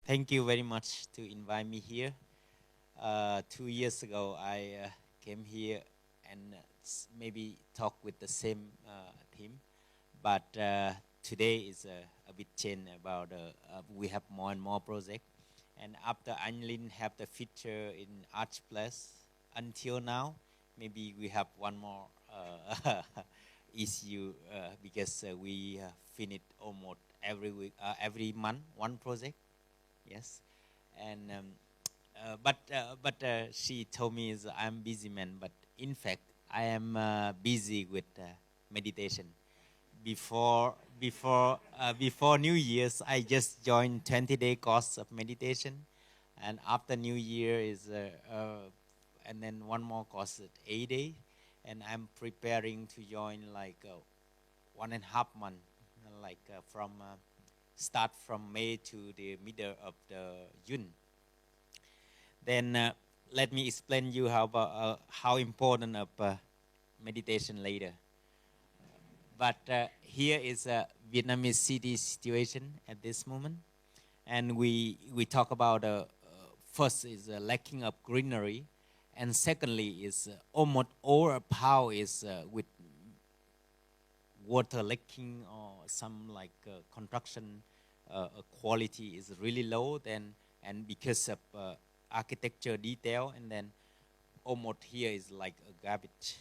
Thank you very much to invite me here. 2 years ago, I came here and maybe talk with the same team, but today is a bit change about we have more and more project. And after Anlin have the feature in Arch Plus until now, maybe we have one more issue because we finish almost every week, every month, one project. Yes, and but she told me is I'm busy man, but in fact I am busy with meditation. Before New Year's, I just joined 20-day course of meditation, and after New Year is and then one more course at 8 day, and I'm preparing to join like 1.5 month, like from start from May to the middle of the June. Then let me explain you how important of meditation later. But here is a Vietnamese city situation at this moment, and we talk about first is lacking of greenery, and secondly is almost all power is with water leaking or some like construction quality is really low. Then and because of architecture detail, and then almost here is like a garbage.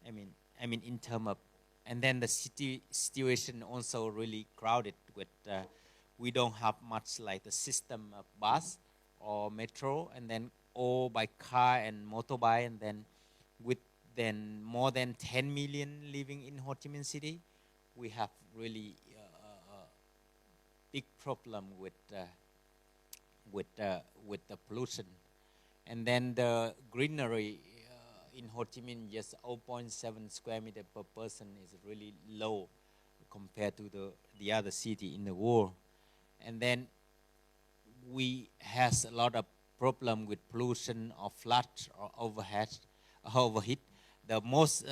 I mean in term of, and then the city situation also really crowded with we don't have much like the system of bus or metro, and then all by car and motorbike, and then with then more than 10 million living in Ho Chi Minh City, we have really big problem with the pollution. And then the greenery in Ho Chi Minh, just zero point 0.7 square meter per person is really low compared to the other city in the world. And then we has a lot of problem with pollution or flood or overheat. The most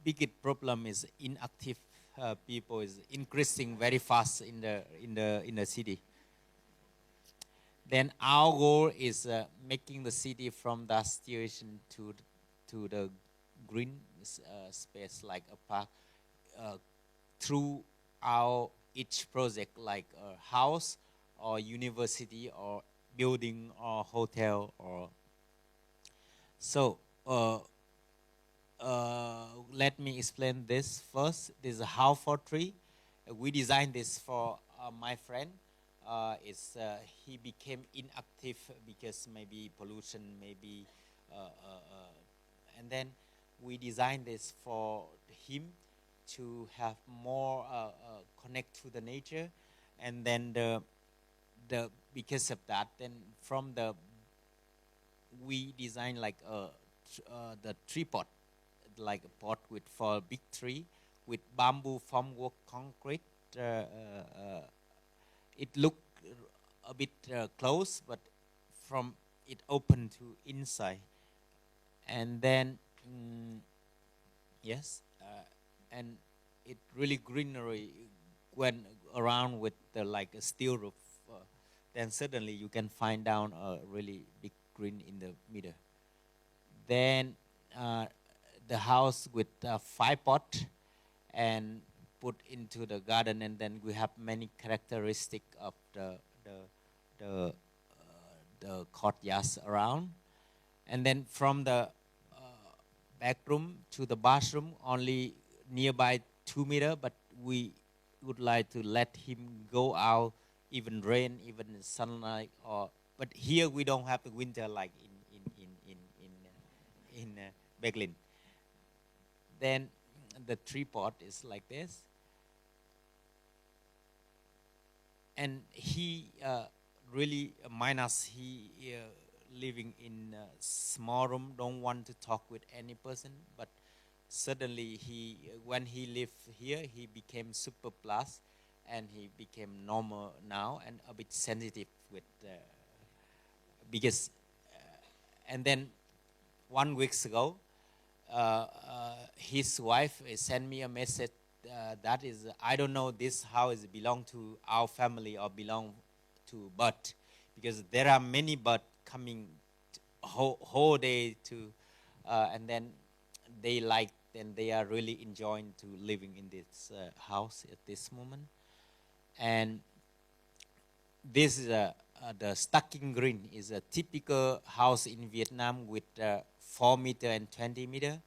biggest problem is inactive people is increasing very fast in the city. Then our goal is making the city from that situation to the green space like a park through our each project like a house or university or building or hotel or so. Let me explain this first. This is a house for tree. We designed this for my friend. He became inactive because maybe pollution, maybe, and then we designed this for him to have more connect to the nature, and then the because of that, then from the we designed like the tree pot, like a pot with for a big tree with bamboo formwork concrete. It looked a bit close, but from it open to inside, and then yes, and it really greenery went around with the like a steel roof. Then suddenly you can find down a really big green in the middle. Then the house with 5 pot and put into the garden, and then we have many characteristic of the courtyards around, and then from the back room to the bathroom only nearby 2 meter, but we would like to let him go out even rain, even sunlight, or but here we don't have the winter like in Berlin. Then the tree pot is like this, and he really minus he living in a small room, don't want to talk with any person, but suddenly he when he lived here he became super plus, and he became normal now and a bit sensitive with because and then 1 week ago his wife sent me a message that is I don't know this house belong to our family or belong to, but because there are many birds coming whole day to, and then they like, and they are really enjoying to living in this house at this moment. And this is the stacking green is a typical house in Vietnam with 4 meter and 20 meter.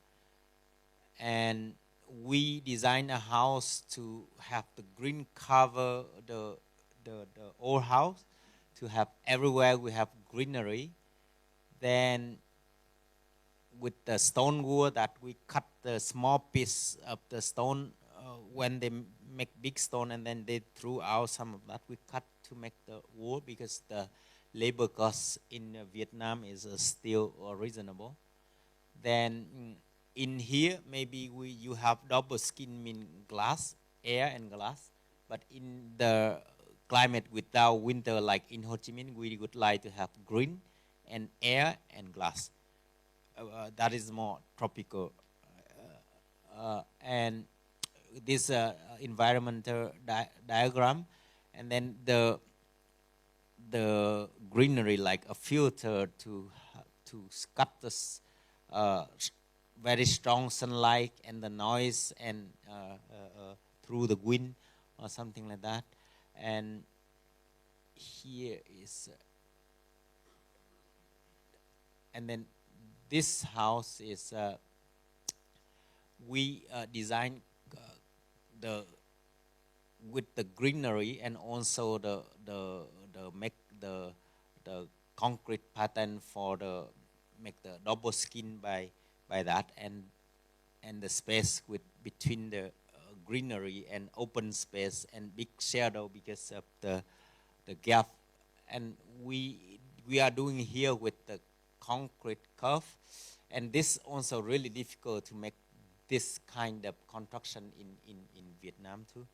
And we design a house to have the green cover the old house, to have everywhere we have greenery. Then with the stone wool that we cut the small piece of the stone when they make big stone, and then they threw out some of that we cut to make the wool, because the labor cost in Vietnam is still reasonable. Then in here maybe you have double skin, mean glass, air and glass. But in the climate without winter like in Ho Chi Minh, we would like to have green and air and glass. That is more tropical. And this environmental diagram, and then the greenery like a filter to cut the very strong sunlight and the noise and through the wind or something like that. And here is, and then this house is we design the with the greenery, and also the make the concrete pattern for the make the double skin by that, and the space with between the greenery and open space and big shadow because of the gap. And we are doing here with the concrete curve, and this also really difficult to make this kind of construction in Vietnam too.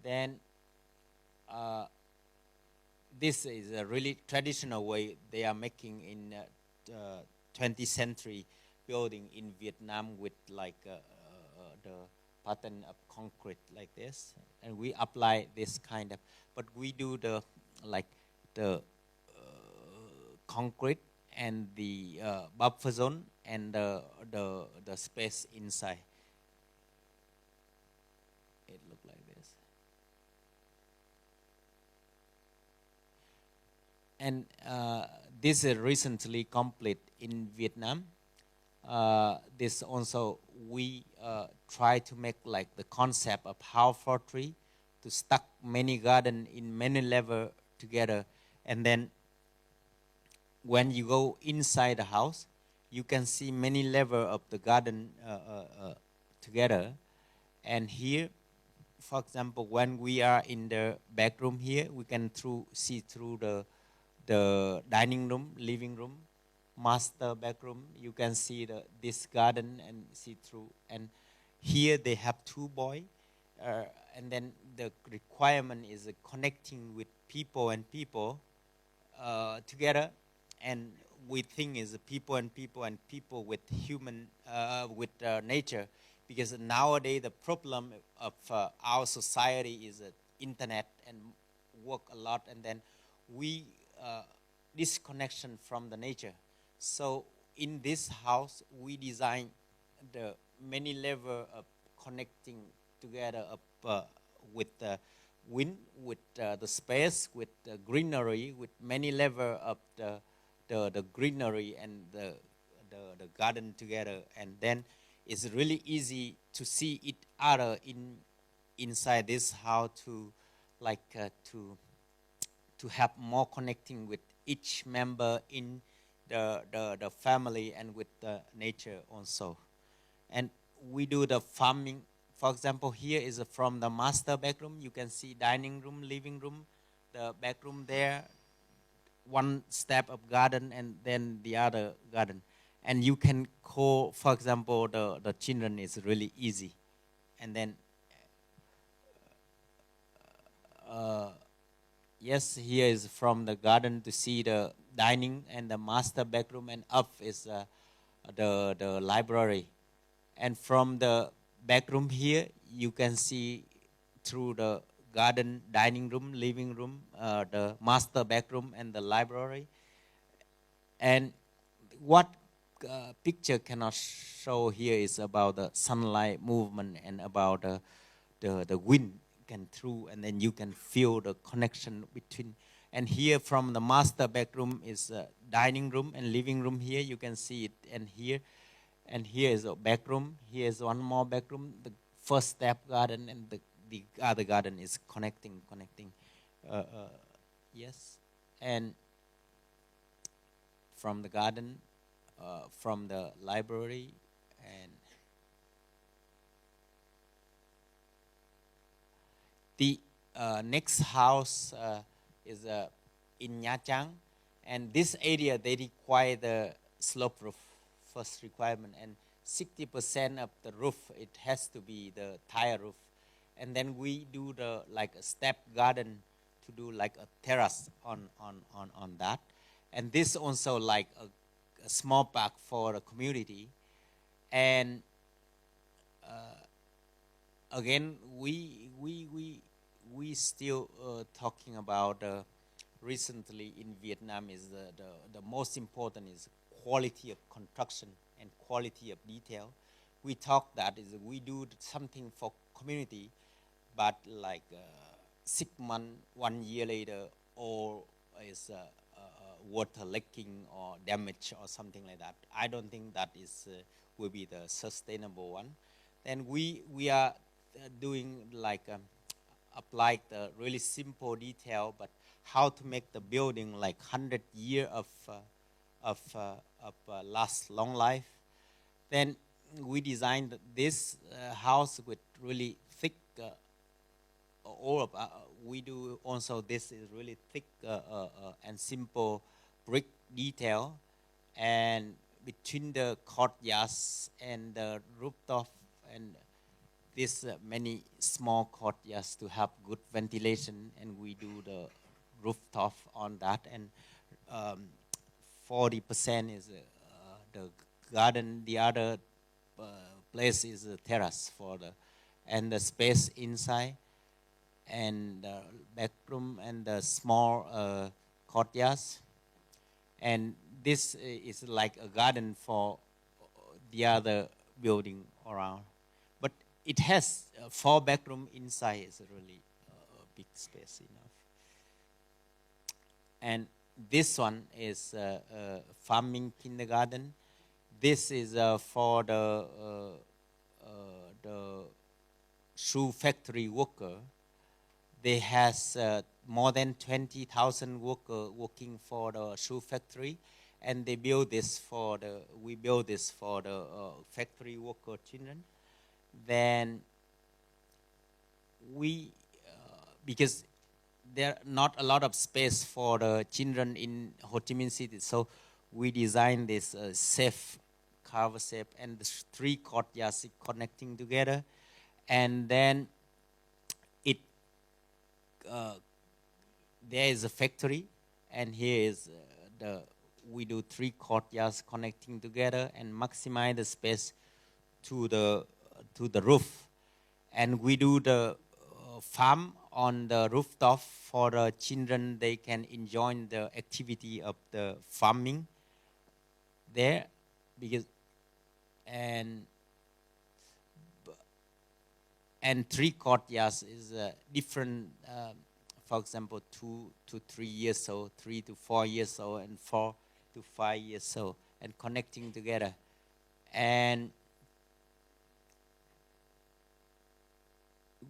Then this is a really traditional way they are making in 20th century building in Vietnam, with like the pattern of concrete like this, and we apply this kind of, but we do the like the concrete and the buffer zone and the space inside. It looked like this. And this is recently complete in Vietnam. This also we try to make like the concept of house fortress, to stack many garden in many level together, and then when you go inside the house, you can see many level of the garden together. And here, for example, when we are in the bedroom here, we can see through the dining room, living room, master bedroom. You can see this garden and see through. And here they have 2 boys, and then the requirement is connecting with people and people together. And we think is people and people with human with nature, because nowadays the problem of our society is internet and work a lot, and then we disconnection from the nature. So in this house we design the many level of connecting together of with the wind, with the space, with the greenery, with many level of the greenery and the garden together. And then it's really easy to see it other inside this house, to like to have more connecting with each member in the family and with the nature also. And we do the farming. For example, here is from the master bedroom. You can see dining room, living room, the bedroom there, one step of garden, and then the other garden. And you can call, for example, the children is really easy. And then yes, here is from the garden to see the dining and the master bedroom, and up is the library. And from the bedroom here, you can see through garden, dining room, living room, the master bedroom, and the library. And what picture cannot show here is about the sunlight movement and about the wind can through, and then you can feel the connection between. And here from the master bedroom is dining room and living room. Here you can see it, and here is a bedroom. Here is one more bedroom. The first step garden and the other garden is connecting. Yes, and from the garden, from the library, and the next house is in Nha Trang, and this area they require the slope roof first requirement, and 60% of the roof it has to be the tile roof, and then we do the like a step garden to do like a terrace on that, and this also like a small park for the community, and again we still talking about recently in Vietnam is the most important is quality of construction and quality of detail. We talk that is we do something for community, but like 6 months, 1 year later, or is water leaking or damage or something like that. I don't think that is will be the sustainable one. Then we are doing like apply the really simple detail, but how to make the building like 100 years of last long life. Then we designed this house with really thick. All of we do also this is really thick and simple brick detail, and between the courtyards and the rooftop and this many small courtyards to have good ventilation, and we do the rooftop on that, and 40% is the garden, the other place is a terrace for the and the space inside and the bedroom and the small courtyards, and this is like a garden for the other building around. But it has 4 bedroom inside. Is really big space enough. And this one is farming kindergarten. This is for the shoe factory worker. They has more than 20,000 workers working for the shoe factory, and they build this for the. We build this for the factory worker children. Then we because there not a lot of space for the children in Ho Chi Minh City, so we designed this safe carver shape and the 3 courtyards connecting together, and then it there is a factory, and here is we do 3 courtyards connecting together and maximize the space to the roof, and we do the farm on the rooftop for the children. They can enjoy the activity of the farming there, because and 3 courtyards is different. For example, 2 to 3 years old, 3 to 4 years old, and 4 to 5 years old, and connecting together. And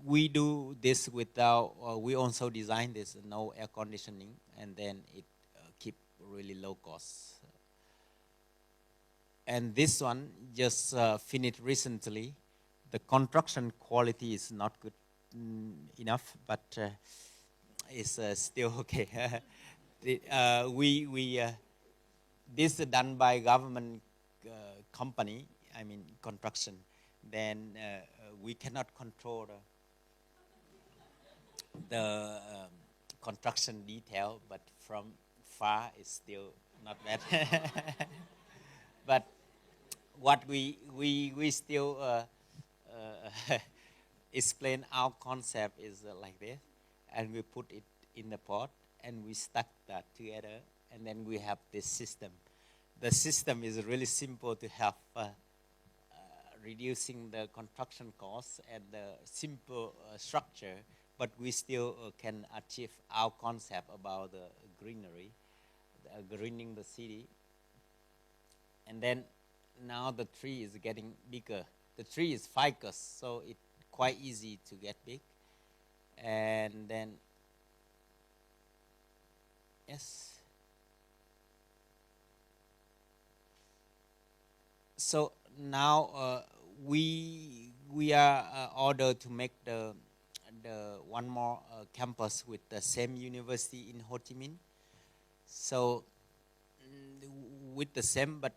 we do this without. We also design this no air conditioning, and then it keep really low cost. And this one just finished recently. The construction quality is not good enough, but it's still okay. This is done by government company. I mean construction. Then we cannot control the construction detail, but from far it's still not bad. But what we still explain our concept is like this. and we put it in the pot, and we stuck that together, and then we have this system. The system is really simple to have reducing the construction costs and the simple structure, but we still can achieve our concept about the greenery, greening the city. And then now the tree is getting bigger. The tree is ficus, so it's quite easy to get big. And then, yes. So now we are ordered to make the one more campus with the same university in Ho Chi Minh. So with the same, but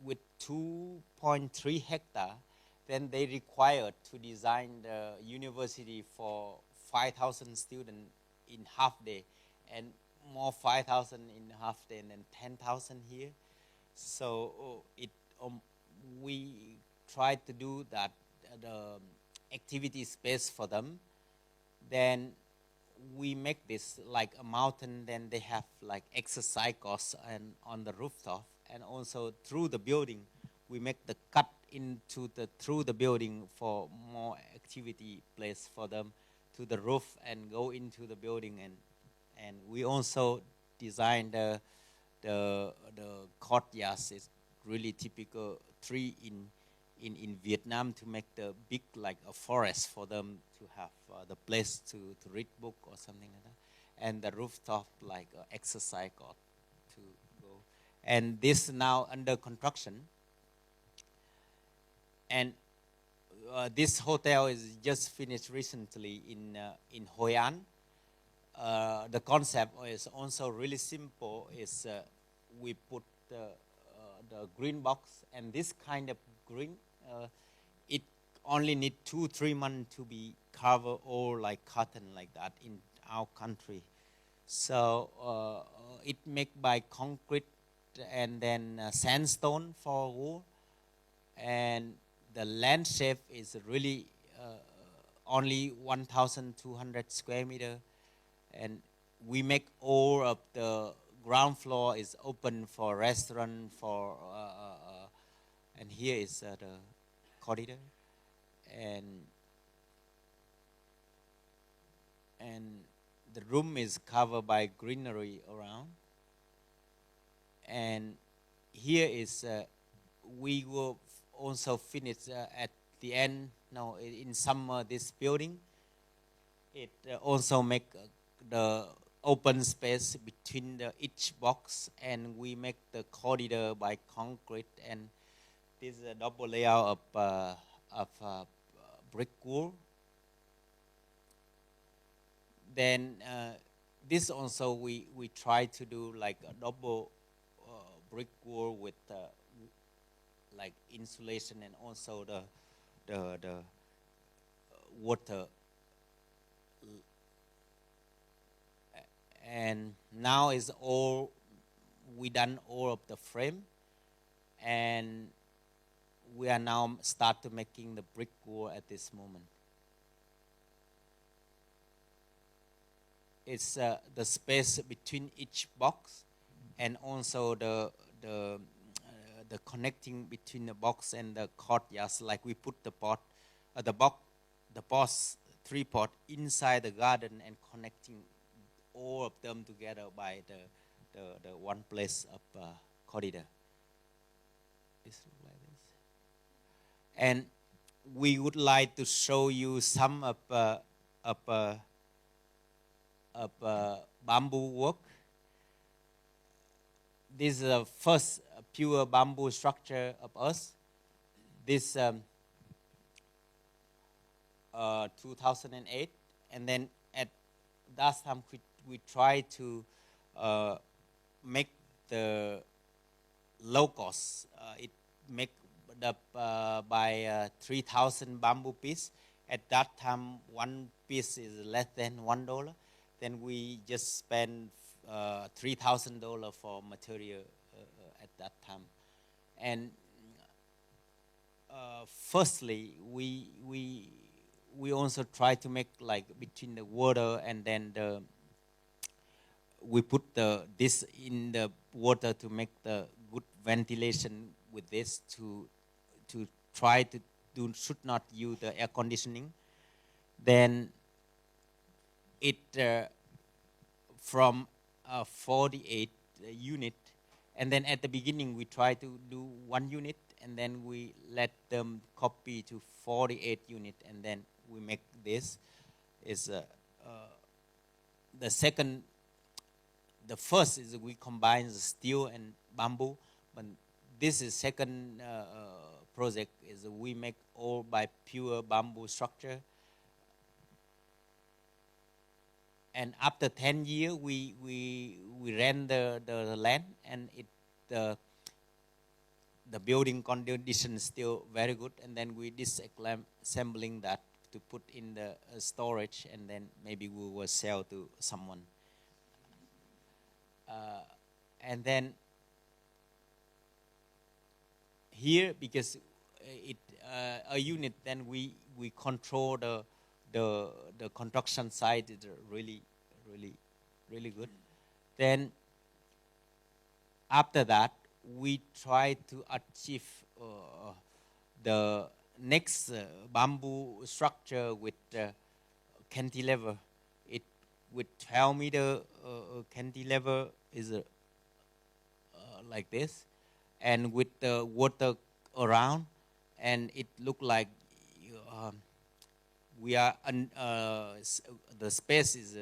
with 2.3 hectare, then they required to design the university for 5,000 students in half day, and more 5,000 in half day, and then 10,000 here. So we tried to do that, the activity space for them. Then we make this like a mountain, then they have like exercise course and on the rooftop, and also through the building we make the cut into the through the building for more activity place for them to the roof and go into the building. And we also design the courtyards. Is really typical tree in Vietnam to make the big like a forest for them to have the place to read book or something like that, and the rooftop like exercise court to go. And this now under construction, and this hotel is just finished recently in Hoi An. The concept is also really simple. Is we put the green box, and this kind of green, it only need 2-3 months to be covered all like cotton like that in our country. So it make by concrete and then sandstone for wool, and the landscape is really only 1,200 square meter, and we make all of the ground floor is open for restaurant, for and here is the corridor, and the room is covered by greenery around. And here is we will also finish at the end. No, in summer this building, it also make the open space between each box, and we make the corridor by concrete, and this is a double layout of brick wall. Then this also we try to do like a double brick wall with like insulation, and also the water. And now is all we done all of the frame, and we are now start to making the brick wall at this moment. It's the space between each box, and also the connecting between the box and the courtyards. Like we put the pot, the box 3 pot inside the garden and connecting all of them together by the one place of corridor. This look like this. And we would like to show you some of bamboo work. This is the first pure bamboo structure of us. This 2008, and then at that time we try to make the low cost. It make the by 3,000 bamboo piece. At that time, one piece is less than $1. Then we just spend $3,000 for material at that time. And firstly, we we also try to make like between the water and then we put this in the water to make the good ventilation with this to try to should not use the air conditioning. Then it from 48 unit, and then at the beginning we try to do 1 unit, and then we let them copy to 48 unit, and then we make this is the second. The first is we combine the steel and bamboo, but this is second project is we make all by pure bamboo structure. And after 10 years, we rent the land, and the building condition is still very good. And then we disassembling that to put in the storage, and then maybe we will sell to someone. And then here, because a unit, then we control the construction side is really good. Then after that, we try to achieve the next bamboo structure with cantilever. It with 12-meter cantilever is like this, and with the water around, and it look like we are the space is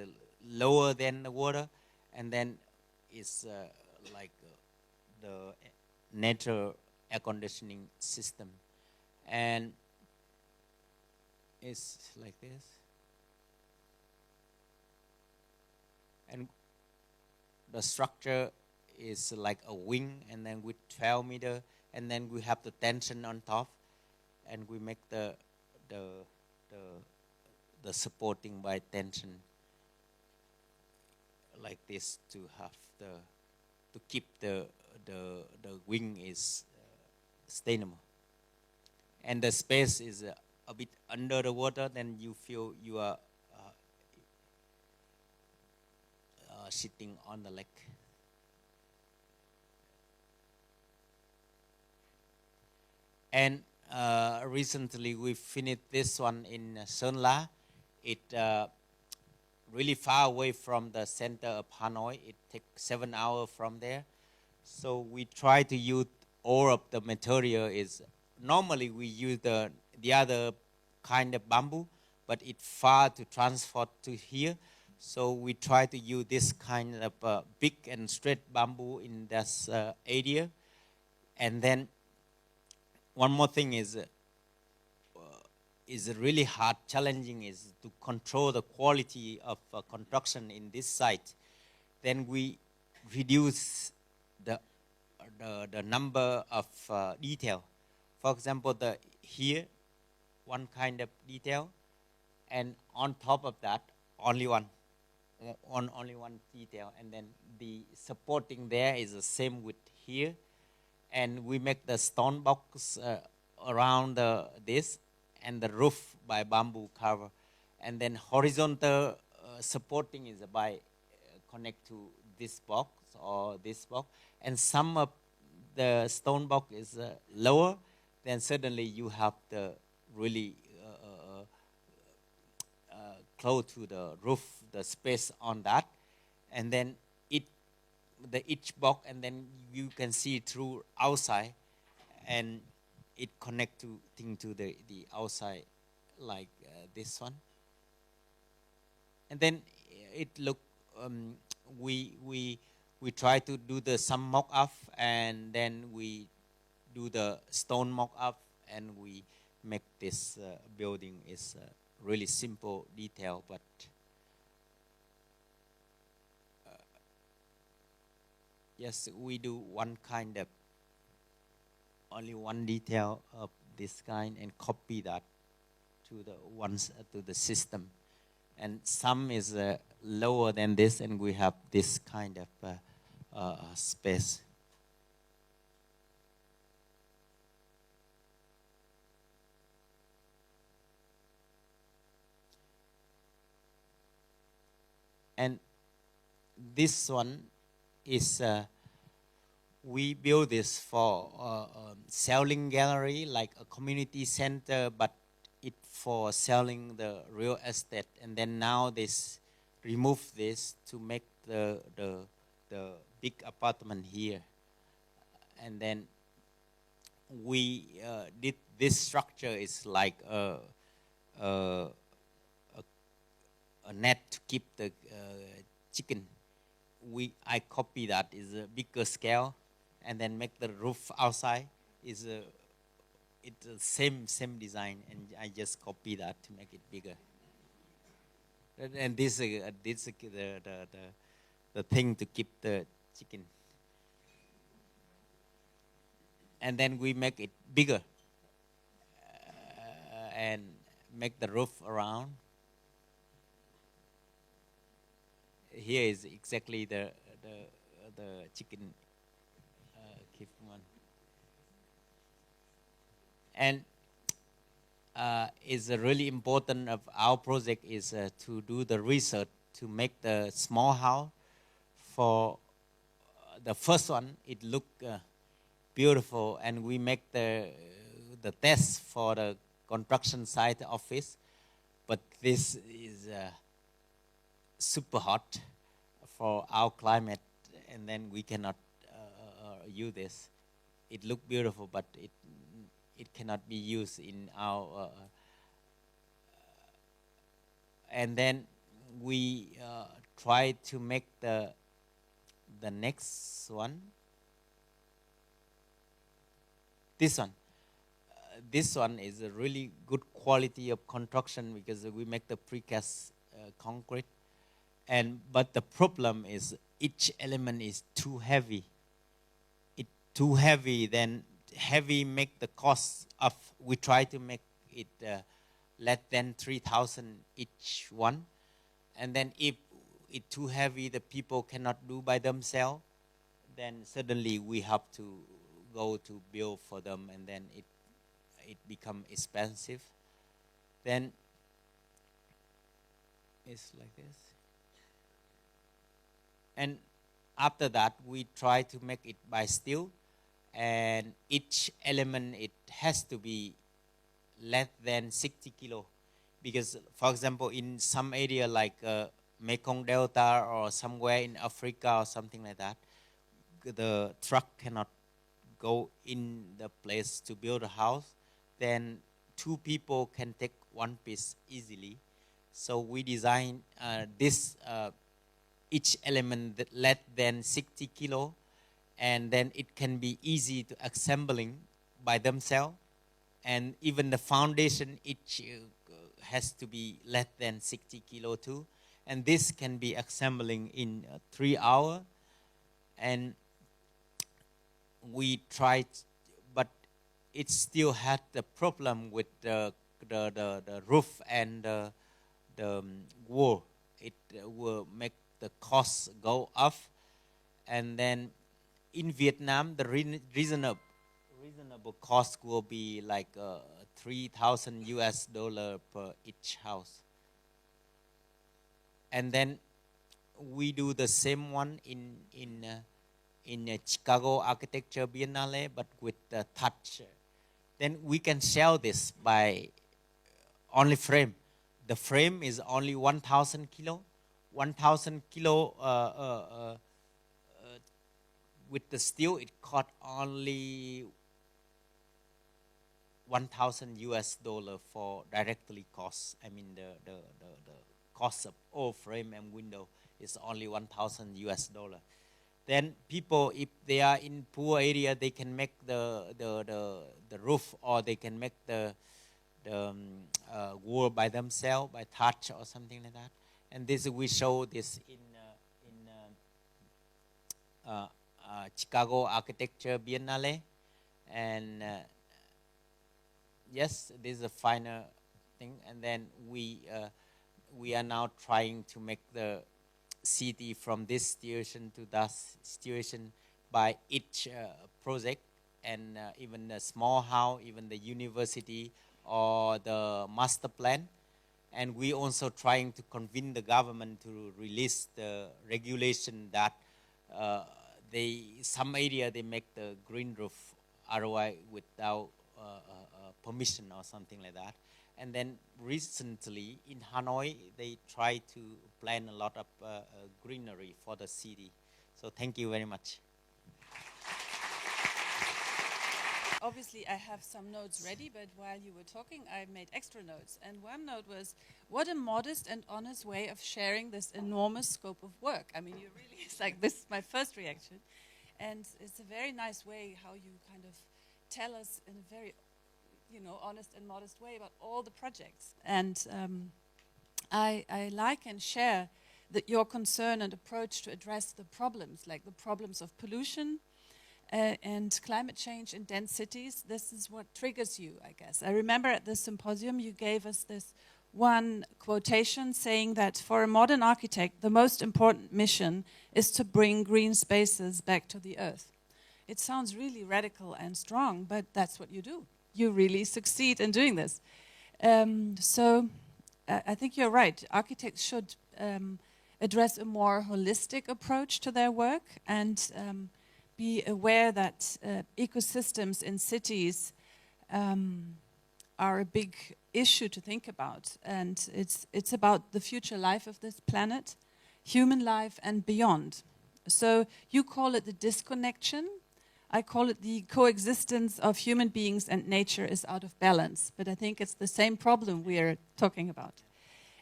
lower than the water, and then it's like the natural air conditioning system, and it's like this. And the structure is like a wing, and then with 12-meter, and then we have the tension on top, and we make the supporting by tension like this to have to keep the wing is sustainable. And the space is a bit under the water, then you feel you are sitting on the lake. And recently we finished this one in Sơn La. It really far away from the center of Hanoi. It takes 7 hours from there. So we try to use all of the material. Is normally we use the other kind of bamboo, but it's far to transport to here. So we try to use this kind of big and straight bamboo in this area. And then one more thing is really hard, challenging is to control the quality of construction in this site. Then we reduce the number of detail. For example, here one kind of detail, and on top of that only one detail, and then the supporting there is the same with here, and we make the stone box around this, and the roof by bamboo cover, and then horizontal supporting is by connect to this box or this box, and some of the stone box is lower, then suddenly you have the really close to the roof, the space on that, and then each box, and then you can see through outside, and it connect to the outside like this one, and then it look we try to do the some mock up, and then we do the stone mock up, and we make this building is really simple detail, but yes, we do one kind of only one detail of this kind and copy that to the system, and some is lower than this, and we have this kind of space. And this one is we build this for selling gallery, like a community center, but it for selling the real estate. And then now this remove this to make the big apartment here. And then we did this structure is like a net to keep the chicken. I copy that is a bigger scale, and then make the roof outside is it's the same design, and I just copy that to make it bigger. And this is the thing to keep the chicken. And then we make it bigger and make the roof around. Here is exactly the chicken keep one. And is really important of our project is to do the research to make the small house. For the first one, it look beautiful, and we make the test for the construction site office, but this is super hot for our climate, and then we cannot use this. It look beautiful, but it cannot be used in our and then we try to make the next one. This one. This one is a really good quality of construction because we make the precast concrete. But the problem is each element is too heavy. It too heavy, then heavy make the cost of. We try to make it less than 3,000 each one, and then if it too heavy, the people cannot do by themselves. Then suddenly we have to go to build for them, and then it become expensive. Then it's like this. And after that, we try to make it by steel, and each element it has to be less than 60 kilo, because for example in some area like Mekong Delta or somewhere in Africa or something like that, the truck cannot go in the place to build a house. Then two people can take one piece easily. So we design this each element that less than 60 kilo, and then it can be easy to assembling by themselves. And even the foundation each has to be less than 60 kilo too. And this can be assembling in 3 hours. And we tried, but it still had the problem with the roof and the wall. It will make the cost go up. And then in Vietnam, the reasonable cost will be like 3,000 US dollar per each house. And then we do the same one in Chicago Architecture Biennale, but with the touch. Then we can sell this by only frame. The frame is only 1,000 kilo. 1,000 kilo with the steel, it cost only 1,000 US dollar for directly cost. I mean the cost of all frame and window is only 1,000 US dollar. Then people, if they are in poor area, they can make the roof, or they can make the wall by themselves, by touch or something like that. And this we show this in Chicago Architecture Biennale. And yes, this is a final thing. And then we are now trying to make the city from this situation to that situation by each project, and even the small house, even the university or the master plan. And we also trying to convince the government to release the regulation that some area they make the green roof ROI without permission or something like that. And then recently in Hanoi, they try to plant a lot of greenery for the city. So thank you very much. Obviously, I have some notes ready, but while you were talking, I made extra notes. And one note was, what a modest and honest way of sharing this enormous scope of work. I mean, you really, it's like, this is my first reaction. And it's a very nice way how you kind of tell us in a very, honest and modest way about all the projects. And I like and share your concern and approach to address the problems, like the problems of pollution, and climate change in dense cities. This is what triggers you, I guess. I remember at the symposium you gave us this one quotation saying that for a modern architect, the most important mission is to bring green spaces back to the earth. It sounds really radical and strong, but that's what you do. You really succeed in doing this. So I think you're right. Architects should address a more holistic approach to their work and be aware that ecosystems in cities are a big issue to think about, and it's about the future life of this planet, human life and beyond. So you call it the disconnection. I call it the coexistence of human beings and nature is out of balance, but I think it's the same problem we are talking about.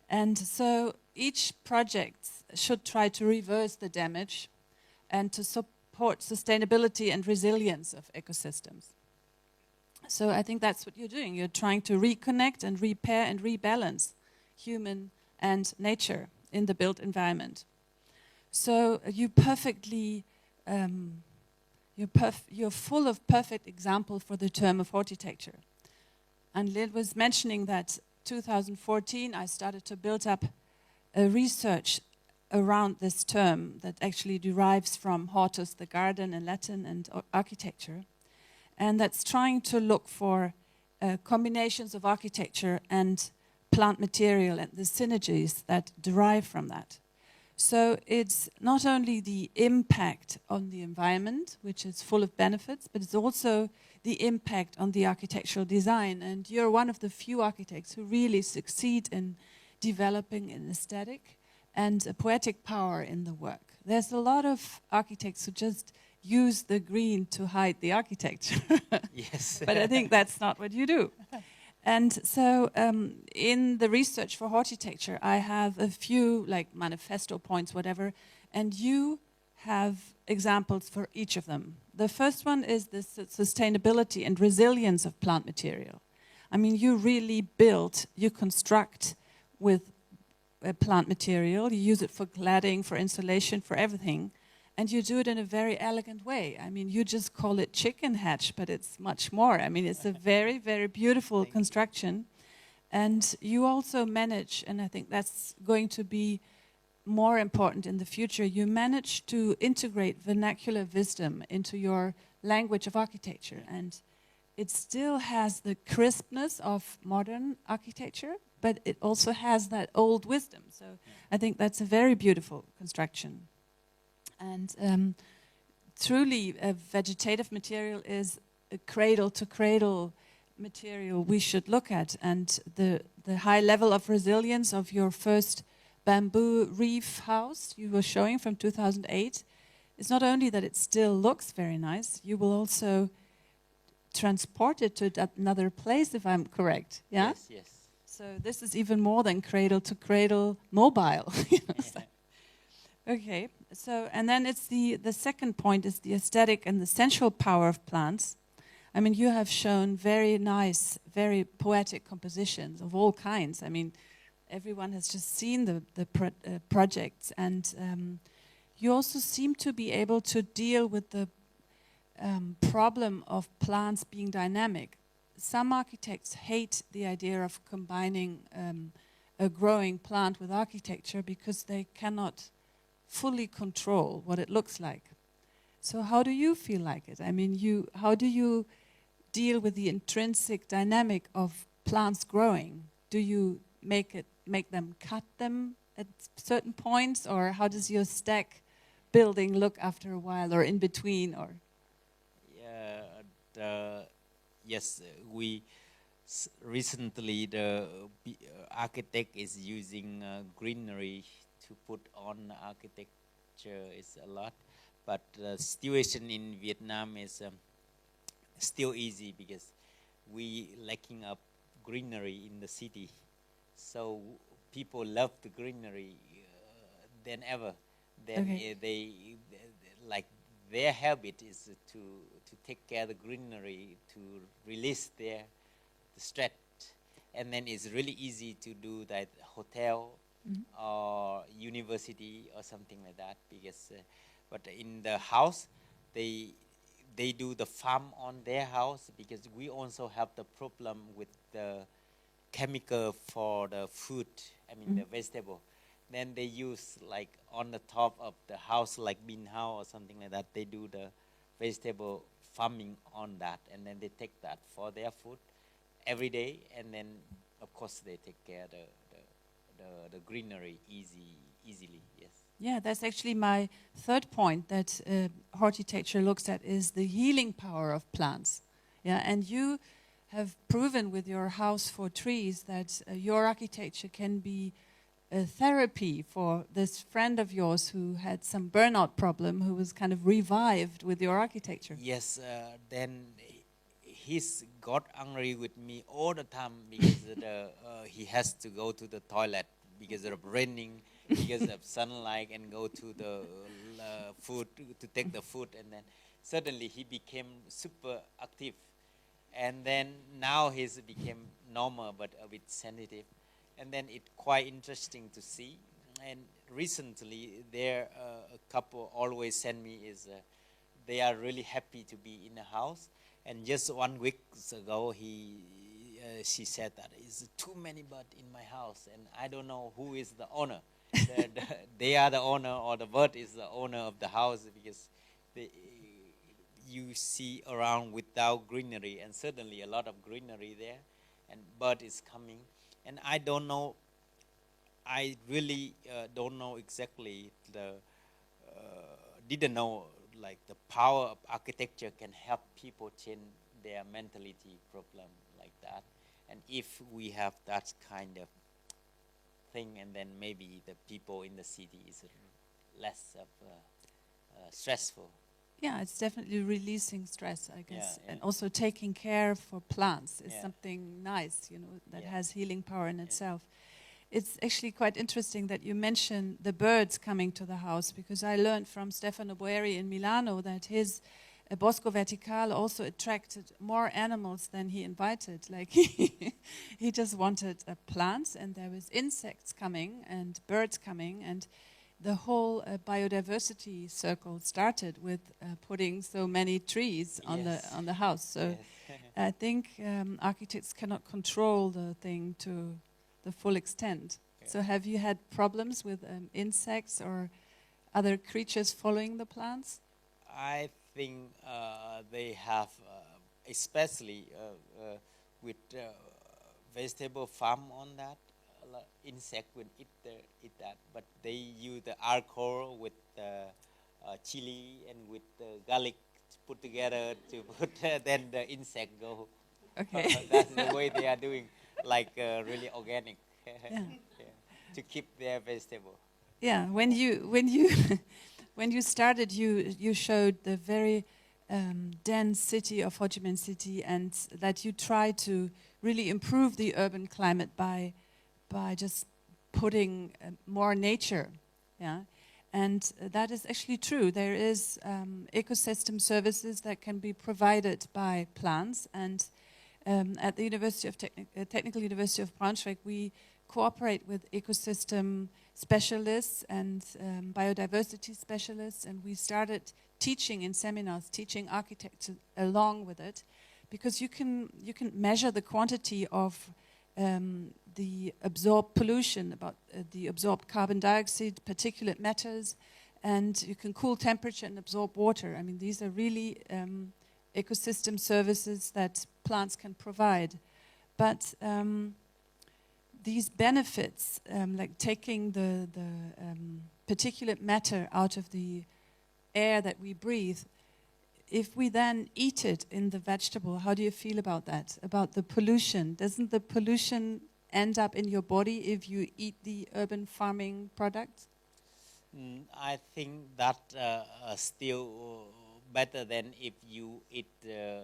And so each project should try to reverse the damage and to support sustainability and resilience of ecosystems. So I think that's what you're doing. You're trying to reconnect and repair and rebalance human and nature in the built environment. So you perfectly, you're full of perfect example for the term of horticulture. And Lil was mentioning that 2014 I started to build up a research around this term that actually derives from hortus, the garden in Latin, and architecture. And that's trying to look for combinations of architecture and plant material and the synergies that derive from that. So it's not only the impact on the environment, which is full of benefits, but it's also the impact on the architectural design. And you're one of the few architects who really succeed in developing an aesthetic and a poetic power in the work. There's a lot of architects who just use the green to hide the architecture. Yes. But I think that's not what you do. And so in the research for horticulture, I have a few like manifesto points, whatever, and you have examples for each of them. The first one is the sustainability and resilience of plant material. I mean, you really build, you construct with plant material, you use it for cladding, for insulation, for everything, and you do it in a very elegant way. I mean, you just call it chicken hatch, but it's much more. I mean, it's a very, very beautiful construction. And you also manage, and I think that's going to be more important in the future, you manage to integrate vernacular wisdom into your language of architecture. And it still has the crispness of modern architecture, but it also has that old wisdom. So I think that's a very beautiful construction. And truly, a vegetative material is a cradle-to-cradle material we should look at. And the high level of resilience of your first bamboo reef house you were showing from 2008 is not only that it still looks very nice, you will also transport it to another place, if I'm correct. Yeah? Yes, yes. So this is even more than cradle-to-cradle mobile. Okay, so, and then it's the second point is the aesthetic and the sensual power of plants. I mean, you have shown very nice, very poetic compositions of all kinds. I mean, everyone has just seen the projects, and you also seem to be able to deal with the problem of plants being dynamic. Some architects hate the idea of combining a growing plant with architecture because they cannot fully control what it looks like. So how do you feel like it? I mean, how do you deal with the intrinsic dynamic of plants growing? Do you make make them cut them at certain points, or how does your stack building look after a while, or in between, or? Yeah, yes, we recently the architect is using greenery to put on architecture is a lot, but the situation in Vietnam is still easy because we lacking up greenery in the city, so people love the greenery than ever. Then Okay. they like their habit is to take care of the greenery to release their the stress, and then it's really easy to do that hotel or university or something like that because but in the house they do the farm on their house because we also have the problem with the chemical for the food, I mean the vegetable. Then they use like on the top of the house like bean house or something like that, they do the vegetable farming on that, and then they take that for their food every day, and then of course they take care of the greenery easily, yes. Yeah, that's actually my third point that horticulture looks at is the healing power of plants. Yeah, and you have proven with your house for trees that your architecture can be a therapy for this friend of yours who had some burnout problem, who was kind of revived with your architecture. Yes, then he's got angry with me all the time because he has to go to the toilet because of raining, because of sunlight, and go to the food to take the food, and then suddenly he became super active, and then now he's became normal but a bit sensitive, and then it's quite interesting to see. And recently, there a couple always send me is they are really happy to be in the house. And just 1 week ago, she said that it's too many birds in my house, and I don't know who is the owner. They are the owner, or the bird is the owner of the house, because you see around without greenery, and suddenly a lot of greenery there, and bird is coming, and I don't know. I really don't know exactly didn't know like the power of architecture can help people change their mentality problem like that. And if we have that kind of thing, and then maybe the people in the city is less of stressful. Yeah, it's definitely releasing stress, I guess. Yeah. And also taking care for plants is Yeah. something nice, that Yeah. has healing power in itself. It's actually quite interesting that you mention the birds coming to the house, because I learned from Stefano Boeri in Milano that his Bosco Verticale also attracted more animals than he invited. Like he just wanted plants, and there was insects coming and birds coming, and the whole biodiversity circle started with putting so many trees on the house. So Yes. I think architects cannot control the thing to the full extent. Yeah. So have you had problems with insects or other creatures following the plants? I think they have, especially with vegetable farm on that, insect will eat that, but they use the alcohol with chili and with garlic put together to put, then the insect go. Okay. That's the way they are doing, like really organic, Yeah. to keep their vegetable. Yeah, when you when you started, you showed the very dense city of Ho Chi Minh City, and that you try to really improve the urban climate by just putting more nature, yeah. And that is actually true. There is ecosystem services that can be provided by plants, and at the Technical University of Braunschweig, we cooperate with ecosystem specialists and biodiversity specialists, and we started teaching in seminars, teaching architects along with it, because you can measure the quantity of the absorbed pollution, about the absorbed carbon dioxide, particulate matters, and you can cool temperature and absorb water. I mean, these are really ecosystem services that plants can provide. But these benefits, like taking the particulate matter out of the air that we breathe, if we then eat it in the vegetable, how do you feel about that? About the pollution? Doesn't the pollution end up in your body if you eat the urban farming products? I think that still better than if you eat the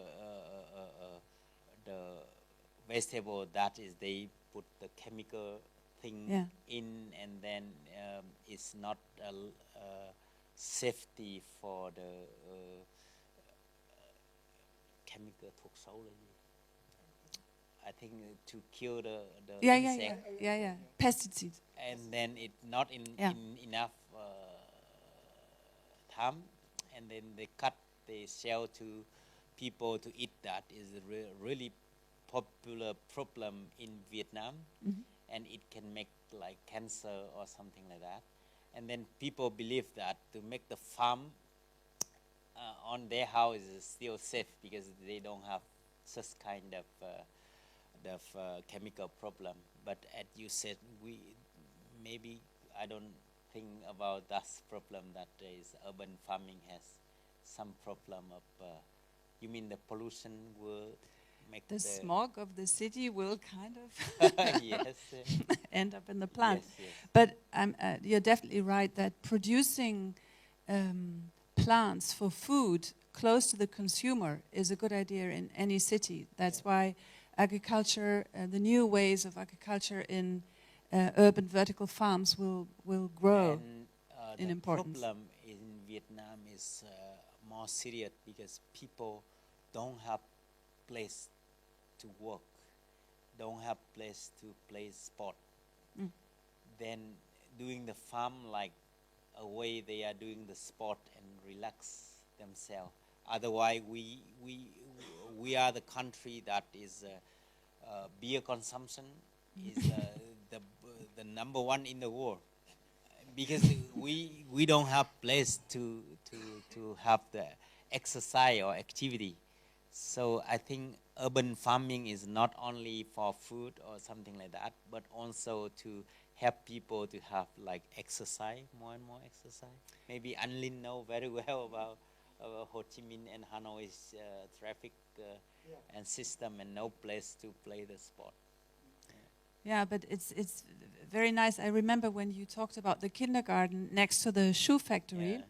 vegetable that is they put the chemical thing in, and then it's not safety for the chemical thuốc sâu là gì? I think to kill the insect. Pesticides. And then it not in enough time, and then they cut, they sell to people to eat. That is a really popular problem in Vietnam, and it can make like cancer or something like that. And then people believe that to make the farm on their house is still safe because they don't have such kind of chemical problem. But as you said, maybe I don't think about that problem that is urban farming has some problem of. You mean the pollution will make the smog of the city will kind of end up in the plant. Yes. But you're definitely right that producing plants for food close to the consumer is a good idea in any city. That's why agriculture, the new ways of agriculture in urban vertical farms will grow in importance. The problem in Vietnam is more serious because people don't have place to work, don't have place to play sport. Then doing the farm like a way they are doing the sport and relax themselves. Otherwise, we are the country that is beer consumption is the number one in the world because we don't have place to have the exercise or activity. So I think urban farming is not only for food or something like that, but also to help people to have like exercise, more and more exercise. Maybe Anh Linh know very well about Ho Chi Minh and Hanoi's traffic and system, and no place to play the sport. Yeah, but it's very nice. I remember when you talked about the kindergarten next to the shoe factory,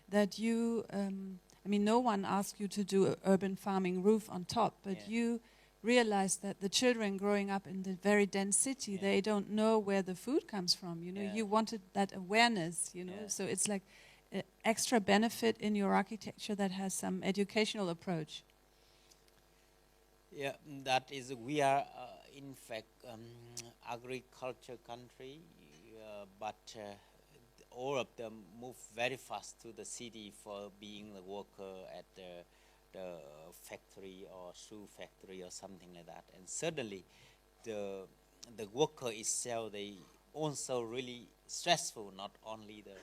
that you, I mean, no one asked you to do an urban farming roof on top, but you realized that the children growing up in the very dense city, they don't know where the food comes from. You know, you wanted that awareness, you know, so it's like an extra benefit in your architecture that has some educational approach. Yeah, that is, we are in fact agriculture country, but all of them move very fast to the city for being the worker at the factory or shoe factory or something like that. And certainly the worker itself, they also really stressful, not only the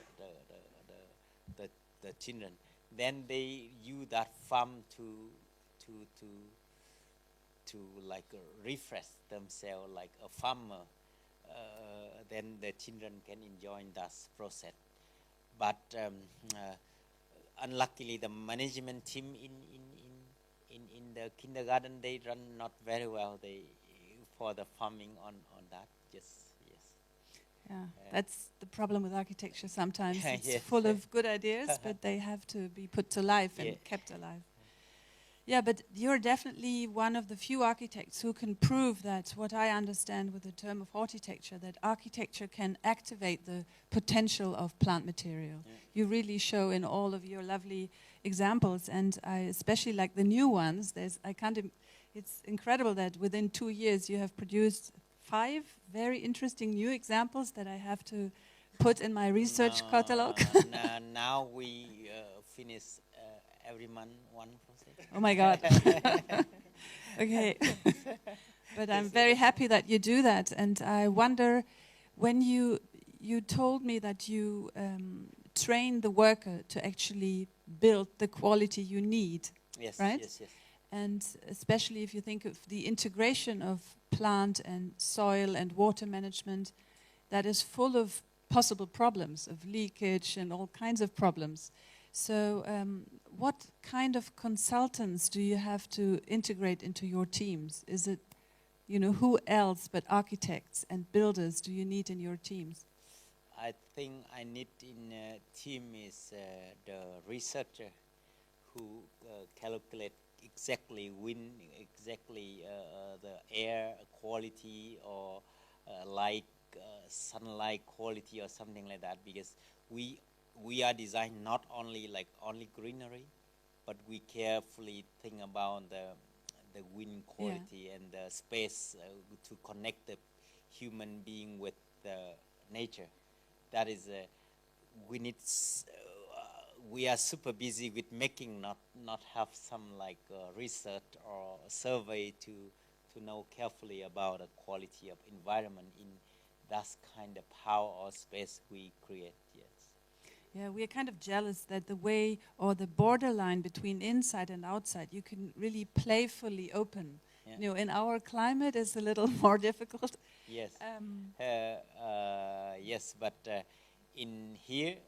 children. Then they use that farm to like refresh themselves like a farmer. Then the children can enjoy that process. But unluckily, the management team in the kindergarten, they run not very well. They for the farming on that. Yes. Yeah, that's the problem with architecture. Sometimes it's full of good ideas, but they have to be put to life and kept alive. Yeah, but you're definitely one of the few architects who can prove that what I understand with the term of horticulture, that architecture can activate the potential of plant material. You really show in all of your lovely examples, and I especially like the new ones. It's incredible that within 2 years you have produced 5 very interesting new examples that I have to put in my research catalog. Now we finish every month one project. Oh my God. Okay. But I'm very happy that you do that. And I wonder, when you told me that you train the worker to actually build the quality you need, right? Yes. And especially if you think of the integration of plant and soil and water management, that is full of possible problems of leakage and all kinds of problems. So what kind of consultants do you have to integrate into your teams? Is it, who else but architects and builders do you need in your teams? I think I need in a team is the researcher who calculate exactly wind, exactly the air quality or light, sunlight quality or something like that, because we are designed not only only greenery, but we carefully think about the wind quality and the space to connect the human being with the nature. That is, we need. We are super busy with making, not have some research or survey to know carefully about the quality of environment in that kind of power or space we create. Yes. Yeah, we are kind of jealous that the way or the borderline between inside and outside, you can really playfully open. Yeah. In our climate is a little more difficult. Yes. Yes, but in here,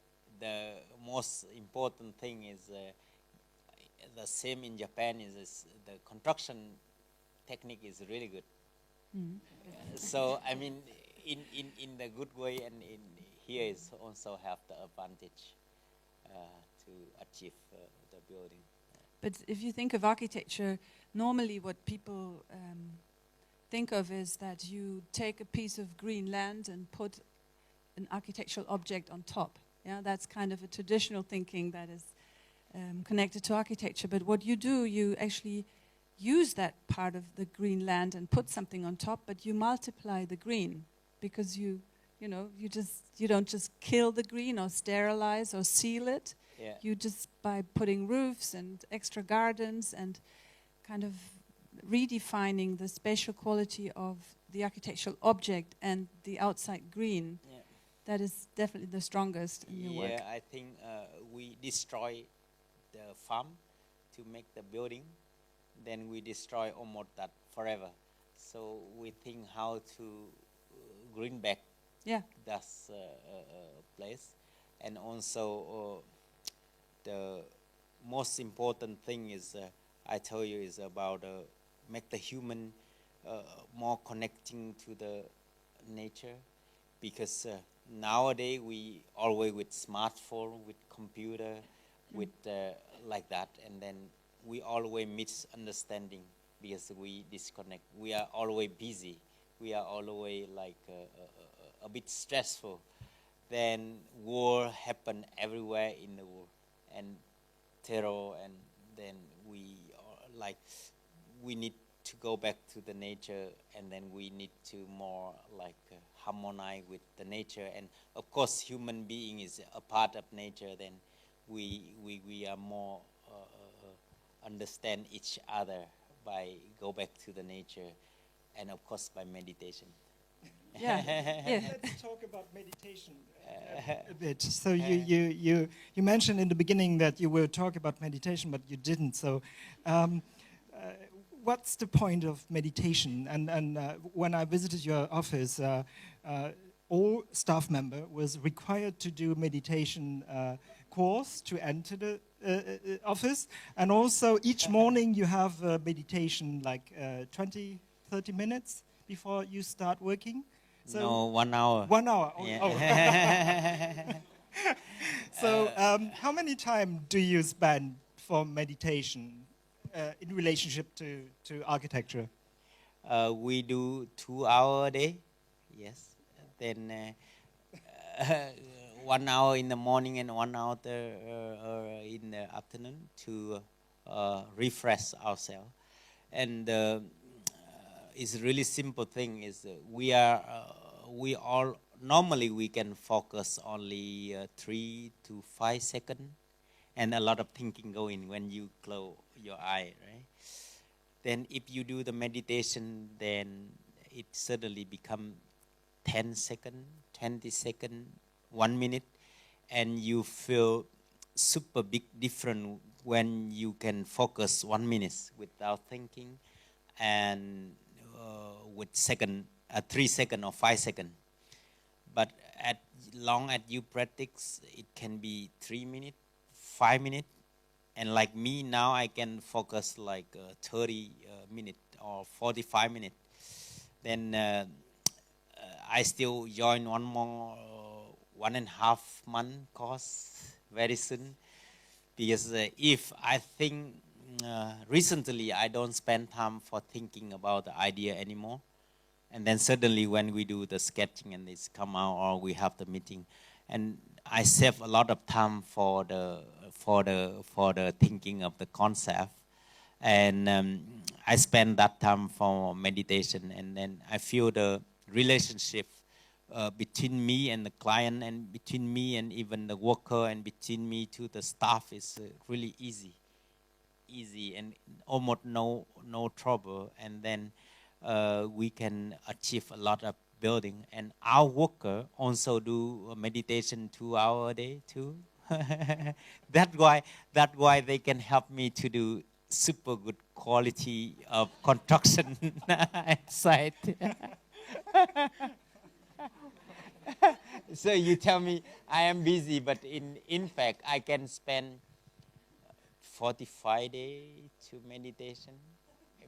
the most important thing is the same in Japan is the construction technique is really good. So I mean, in the good way, and in here is also have the advantage to achieve the building. But if you think of architecture, normally what people think of is that you take a piece of green land and put an architectural object on top. Yeah, that's kind of a traditional thinking that is connected to architecture. But what you do, you actually use that part of the green land and put something on top, but you multiply the green because you don't just kill the green or sterilize or seal it. Yeah. You just, by putting roofs and extra gardens and kind of redefining the spatial quality of the architectural object and the outside green. Yeah. That is definitely the strongest in your work. Yeah, I think we destroy the farm to make the building, then we destroy almost that forever. So we think how to green back that place, and also the most important thing is I tell you is about make the human more connecting to the nature, because nowadays we always with smartphone, with computer, with like that, and then we always misunderstanding because we disconnect. We are always busy. We are always a bit stressful. Then war happen everywhere in the world, and terror, and then we need to go back to the nature, and then we need to more harmonize with the nature. And of course, human being is a part of nature. Then we are more understand each other by go back to the nature, and of course by meditation. Yeah. Let's talk about meditation a bit. So you mentioned in the beginning that you will talk about meditation, but you didn't. So what's the point of meditation? And when I visited your office, all staff member was required to do meditation course to enter the office. And also each morning you have meditation 20, 30 minutes before you start working. So no, 1 hour. 1 hour. Yeah. So how many time do you spend for meditation in relationship to architecture? We do 2 hours a day. Yes. Then 1 hour in the morning and 1 hour in the afternoon to refresh ourselves. And it's a really simple thing. Is we all normally we can focus only 3 to 5 seconds, and a lot of thinking going when you close your eye, right? Then if you do the meditation, then it suddenly become 10 seconds, 20 seconds, 1 minute, and you feel super big difference when you can focus 1 minute without thinking, and with 3 second or 5 second. But at long as you practice, it can be 3 minutes, 5 minutes, and like me now, I can focus like 30 minutes or 45 minutes. Then I still join one more 1.5 month course very soon, because if I think recently I don't spend time for thinking about the idea anymore, and then suddenly when we do the sketching and it's come out, or we have the meeting, and I save a lot of time for the thinking of the concept, and I spend that time for meditation, and then I feel the relationship between me and the client, and between me and even the worker, and between me to the staff is really easy and almost no trouble, and then we can achieve a lot of building. And our worker also do meditation 2 hours a day too. That's why they can help me to do super good quality of construction site. So you tell me I am busy, but in fact I can spend 45 days to meditation,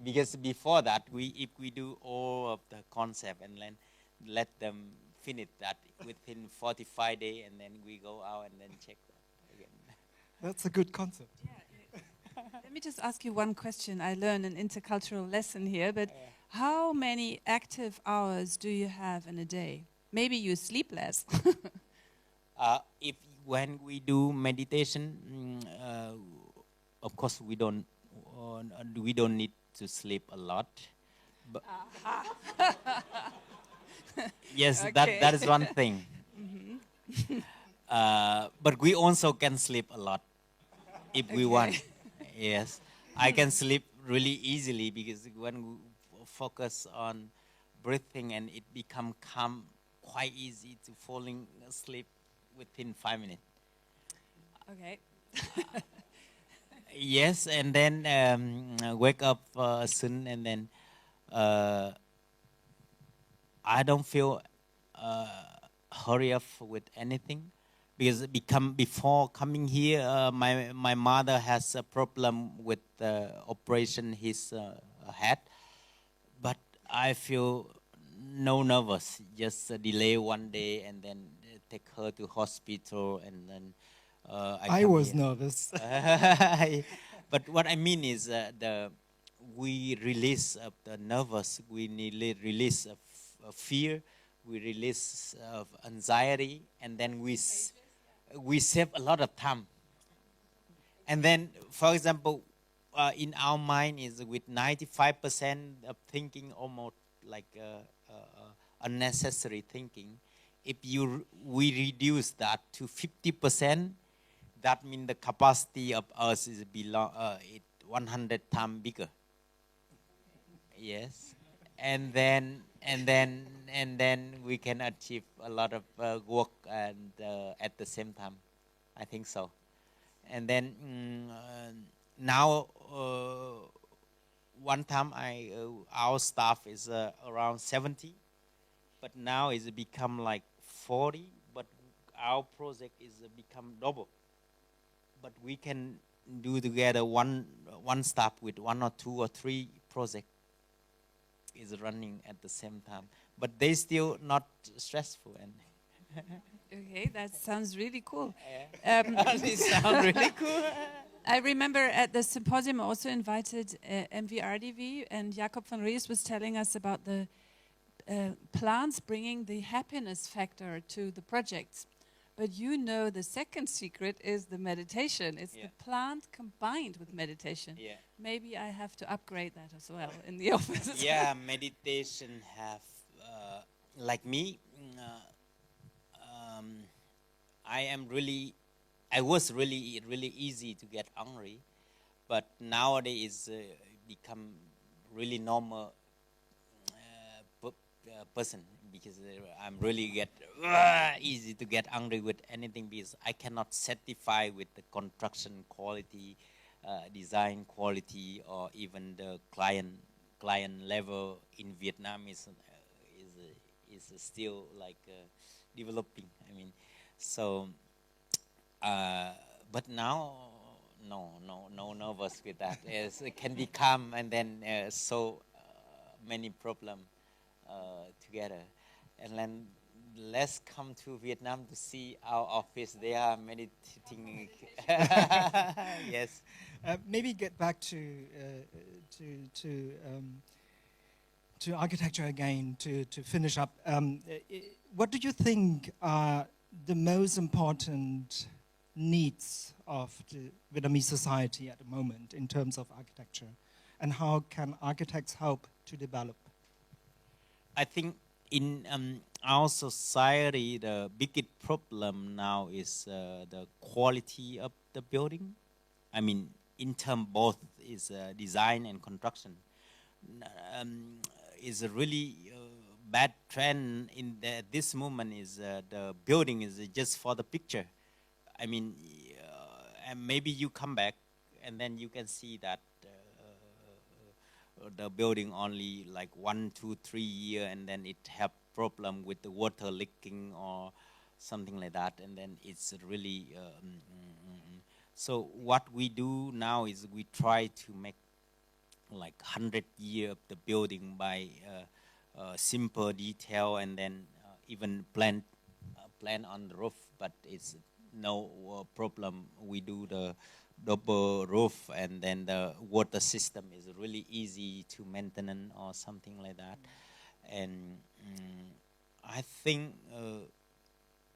because before that if we do all of the concept and then let them finish that within 45 days, and then we go out and then check that again. That's a good concept. Let me just ask you one question. I learned an intercultural lesson here, but how many active hours do you have in a day? Maybe you sleep less. If when we do meditation, of course we don't need to sleep a lot. But yes, Okay. that is one thing. But we also can sleep a lot if we want. Yes, I can sleep really easily, because when we focus on breathing, and it become calm, quite easy to falling asleep within 5 minutes. Okay. Yes, and then wake up soon, and then I don't feel hurry up with anything, because before coming here, my mother has a problem with operation his head, but I feel no nervous, just delay 1 day, and then take her to hospital, and then I come was here. nervous. But what I mean is we release of the nervous, we release of fear, we release of anxiety, and then we save a lot of time. And then, for example, in our mind is with 95% of thinking, almost like unnecessary thinking. If we reduce that to 50%, that means the capacity of us is 100 times bigger. Yes, and then we can achieve a lot of work, and at the same time, I think so. And then now, one time our staff is around 70, but now it's become like 40. But our project is become double. But we can do together one staff with 1 or 2 or 3 projects is running at the same time. But they still not stressful. And Okay, that sounds really cool. it sounds really cool. I remember at the symposium I also invited MVRDV, and Jakob van Ries was telling us about the plants bringing the happiness factor to the projects. But you know, the second secret is the meditation. It's the plant combined with meditation. Yeah. Maybe I have to upgrade that as well in the office. Yeah, meditation have, like me, I was really easy to get angry, but nowadays become really normal person, because I'm really easy to get angry with anything, because I cannot satisfy with the construction quality, design quality or even the client level in Vietnam is still like developing. I mean, so but now no nervous with that. Yes, it can be calm and then so many problem together, and then let's come to Vietnam to see our office. They are meditating. Yes. Maybe get back to to architecture again to finish up. What do you think are the most important needs of the Vietnamese society at the moment in terms of architecture, and how can architects help to develop? I think in our society, the biggest problem now is the quality of the building. I mean, in term both is design and construction. Is a really bad trend in this moment is the building is just for the picture. I mean, and maybe you come back and then you can see that the building only like 1, 2, 3 years, and then it have problem with the water leaking or something like that, and then it's really so what we do now is we try to make like 100 years of the building by simple detail, and then even plan on the roof, but it's no problem. We do the double roof, and then the water system is really easy to maintain or something like that. And I think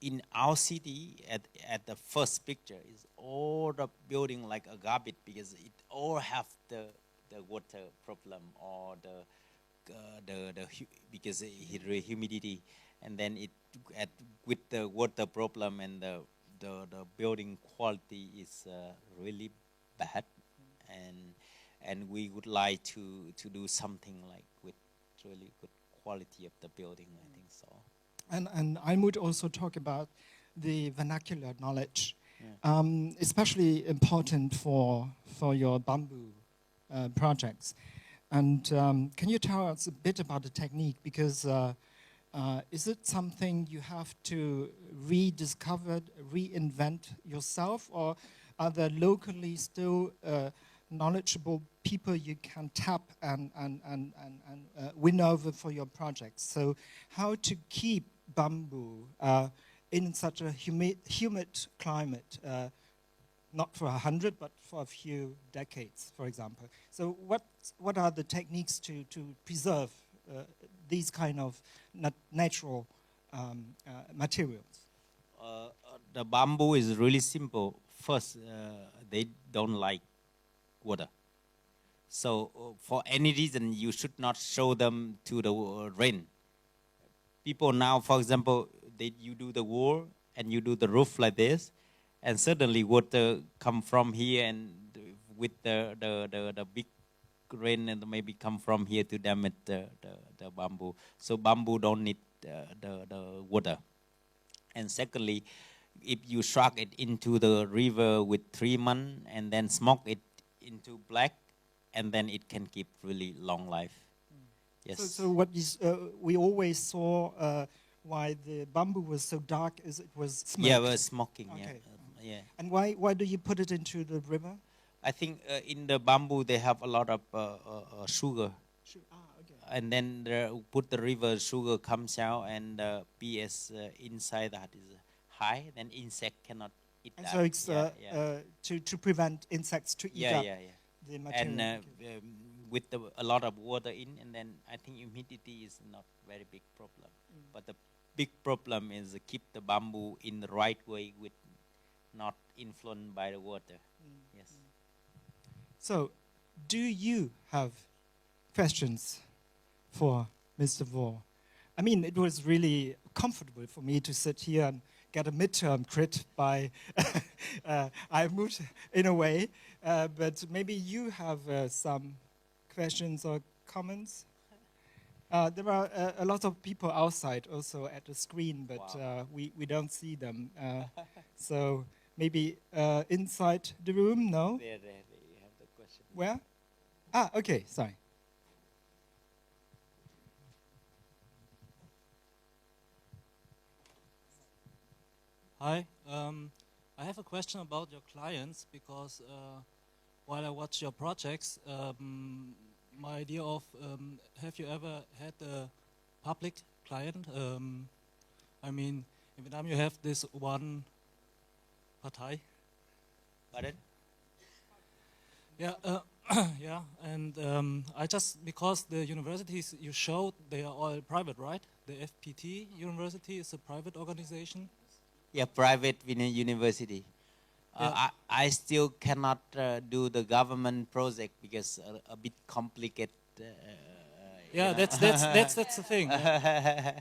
in our city, at the first picture, is all the building like a garbage because it all have the water problem or because humidity, and then it with the water problem and the building quality is really bad, and we would like to do something like with really good quality of the building. I think so. And I would also talk about the vernacular knowledge, Yeah. Especially important for your bamboo projects. And can you tell us a bit about the technique? Because is it something you have to rediscover, reinvent yourself, or are there locally still knowledgeable people you can tap and win over for your projects? So how to keep bamboo in such a humid climate, not for 100, but for a few decades, for example. So what are the techniques to preserve these kind of natural materials? The bamboo is really simple. First, they don't like water. So for any reason, you should not show them to the rain. People now, for example, you do the wall and you do the roof like this, and suddenly water come from here, and with the big rain, and maybe come from here to damage the bamboo. So bamboo don't need the water. And secondly, if you shrug it into the river with 3 months and then smoke it into black, and then it can keep really long life. Yes. So what is we always saw why the bamboo was so dark is it was smoked. Yeah, we're smoking. Okay. Yeah. And why do you put it into the river? I think in the bamboo they have a lot of sugar. Okay. And then put the river, sugar comes out, and pH inside that is high. Then insect cannot eat And that. so it's Yeah. to prevent insects to eat up Yeah. the material. And with a lot of water in, and then I think humidity is not very big problem. But the big problem is keep the bamboo in the right way, with not influenced by the water. Yes. So, do you have questions for Mr. Vo? I mean, it was really comfortable for me to sit here and get a midterm crit by I moved in a way, but maybe you have some questions or comments. There are a lot of people outside also at the screen, but Wow. we don't see them. So maybe inside the room, no? There. Where? Ah, okay, sorry. Hi, I have a question about your clients because while I watch your projects, my idea of have you ever had a public client? I mean, in Vietnam you have this one Partei. Pardon? Yeah, yeah, and I just because the universities you showed they are all private, right? The FPT University is a private organization. Yeah, private university. Yeah. I still cannot do the government project because a bit complicated. Yeah, You know. that's the thing. Yeah.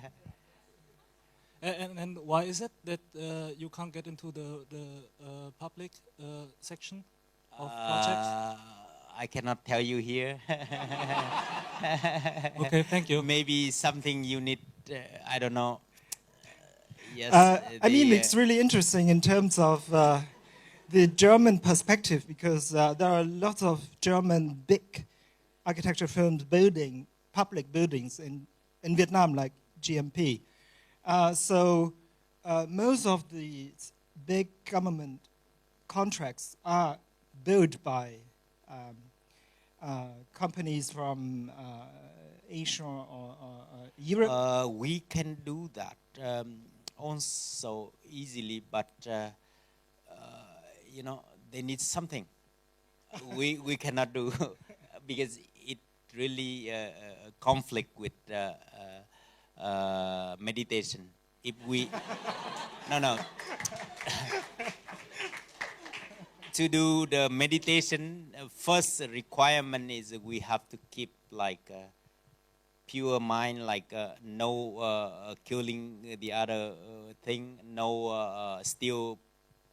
And why is it that you can't get into the public section of projects? I cannot tell you here. Okay, thank you. Maybe something you need. I don't know. Yes, I mean, it's really interesting in terms of the German perspective because there are lots of German big architecture firms building public buildings in Vietnam, like GMP. So most of the big government contracts are built by companies from Asia or Europe. we can do that also easily, but you know they need something. we cannot do because it really conflict with meditation. If we no to do the meditation, first requirement is we have to keep like pure mind, like no killing the other thing, no steal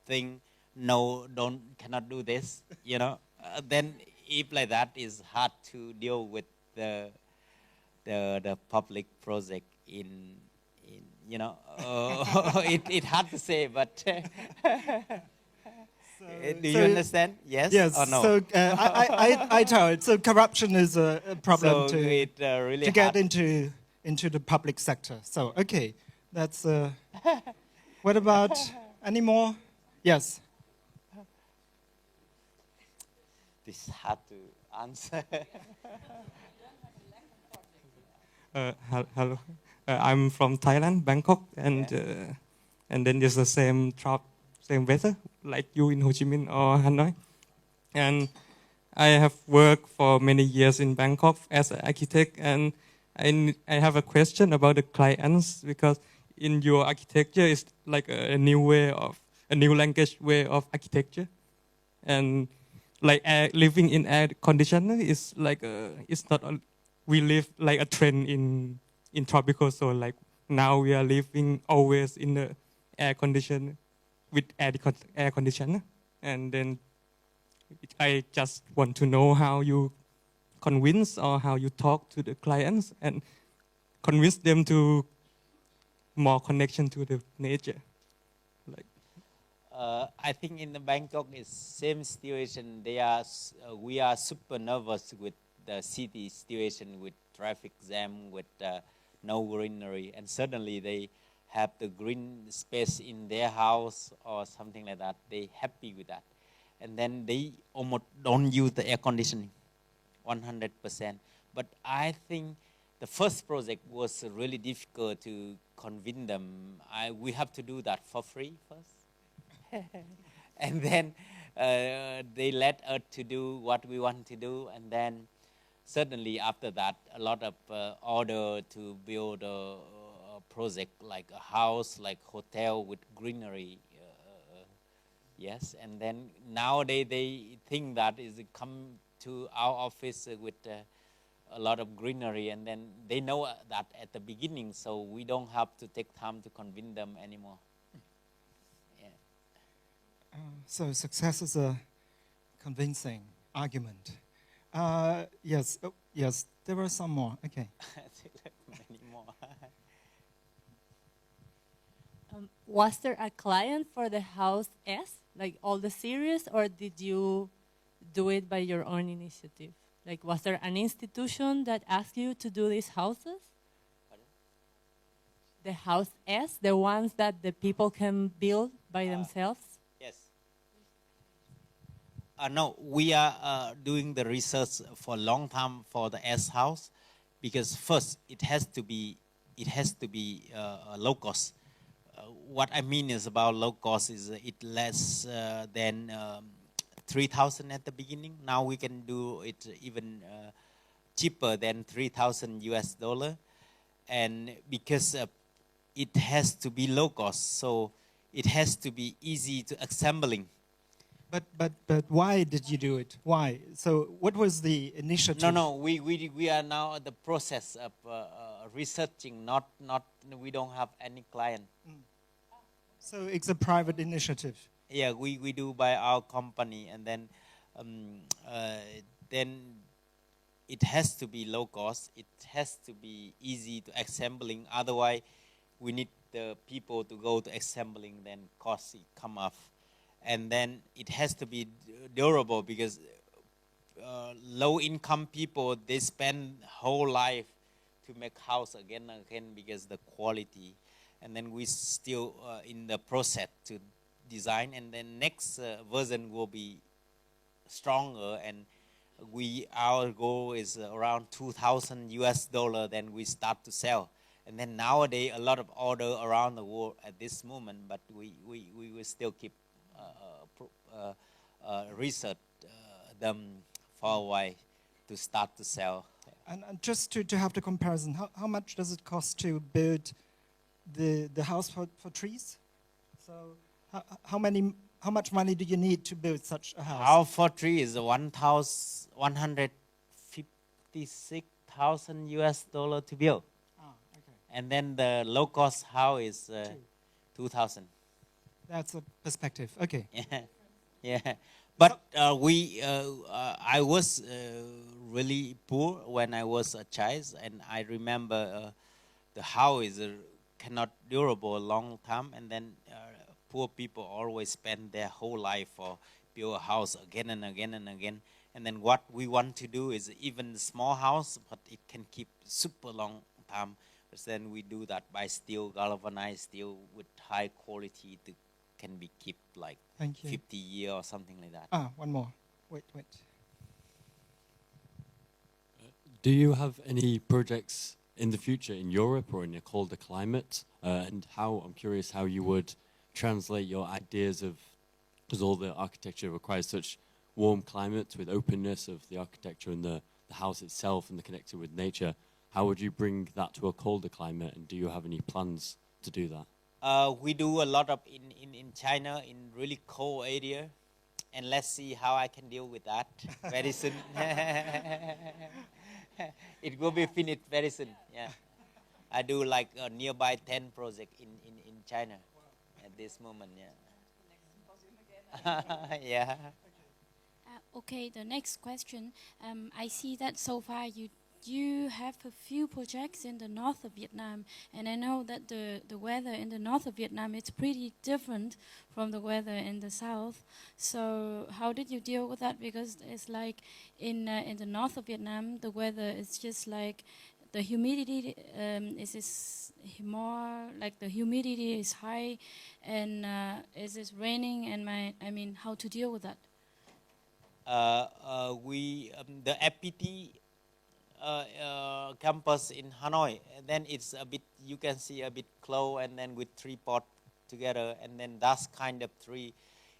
thing, no cannot do this. You know, then if like that is hard to deal with the public project in you know it hard to say, but. Do you understand? Yes, Yes. or no? So I tell it. So corruption is a problem So it really to get hard. into the public sector. So okay, that's. What about any more? Yes. This is hard to answer. Hello, I'm from Thailand, Bangkok, and then there's the same same weather like you in Ho Chi Minh or Hanoi. And I have worked for many years in Bangkok as an architect, and I have a question about the clients because in your architecture it's like a new language way of architecture, and like living in air conditioner is like it's not we live like a trend in tropical zone. Like now we are living always in the air conditioner with air conditioner, and then I just want to know how you convince or how you talk to the clients and convince them to more connection to the nature. Like I think in the Bangkok is same situation. We are super nervous with the city situation, with traffic jam, with no greenery, and suddenly they have the green space in their house or something like that. They happy with that, and then they almost don't use the air conditioning, 100%. But I think the first project was really difficult to convince them. We have to do that for free first. And then they let us to do what we want to do, and then certainly after that a lot of order to build a project like a house, like hotel with greenery. Yes, and then nowadays they think that is come to our office with a lot of greenery, and then they know that at the beginning, so we don't have to take time to convince them anymore. So success is a convincing argument. Yes. Oh, yes. There were some more. Okay. Many more. Was there a client for the house S, like all the series, or did you do it by your own initiative? Like, was there an institution that asked you to do these houses? Pardon? The house S, the ones that the people can build by themselves? Yes. No, we are doing the research for a long time for the S house, because first it has to be low cost. What I mean is about low cost is it less than 3,000 at the beginning. Now we can do it even cheaper than 3,000 US dollar, and because it has to be low cost, so it has to be easy to assembling. But why did you do it? Why? So what was the initiative? No, we are now at the process of researching. Not we don't have any client. So it's a private initiative. Yeah, we do by our company, and then it has to be low cost. It has to be easy to assembling. Otherwise, we need the people to go to assembling. Then cost come off, and then it has to be durable, because low income people, they spend whole life to make house again and again because the quality, and then we still in the process to design, and then next version will be stronger, and our goal is around 2,000 US dollar. Then we start to sell, and then nowadays a lot of order around the world at this moment, but we will still keep research them for a while to start to sell. And just to have the comparison, how much does it cost to build the house for trees? So how much money do you need to build such a house? Our for tree is 156,000 US dollar to build. Okay. And then the low cost house is 2,000. That's a perspective. Okay. Yeah. But I was really poor when I was a child, and I remember the house is cannot durable a long time, and then poor people always spend their whole life for build a house again and again and again. And then what we want to do is even small house, but it can keep super long time. But then we do that by steel, galvanized steel with high quality to can be kept like 50 years or something like that. One more. Wait. Do you have any projects in the future in Europe or in a colder climate? And I'm curious how you would translate your ideas of, because all the architecture requires such warm climates with openness of the architecture and the house itself and the connection with nature. How would you bring that to a colder climate, and do you have any plans to do that? We do a lot of in China in really cold area, and let's see how I can deal with that very soon. It will be finished very soon. Yeah, I do like a nearby 10 project in China at this moment. Yeah. Yeah. Okay, the next question. I see that so far you have a few projects in the north of Vietnam, and I know that the weather in the north of Vietnam is pretty different from the weather in the south. So how did you deal with that? Because it's like in the north of Vietnam, the weather is just like the humidity is more like the humidity is high, and it's raining, and how to deal with that? The FPT campus in Hanoi, and then it's a bit, you can see a bit close, and then with three pot together, and then that kind of tree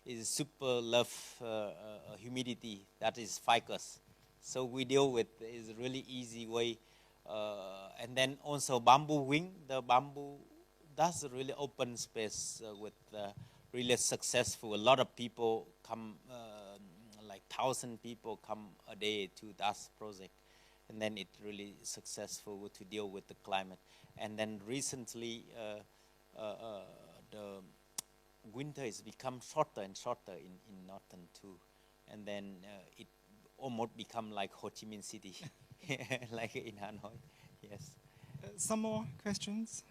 is super love humidity, that is ficus. So we deal with is really easy way, and then also bamboo wing, the bamboo, that's a really open space with really successful. A lot of people come, like 1,000 people come a day to that project. And then it's really successful to deal with the climate. And then recently, the winter has become shorter and shorter in northern too. And then it almost become like Ho Chi Minh City, like in Hanoi. Yes. Some more questions?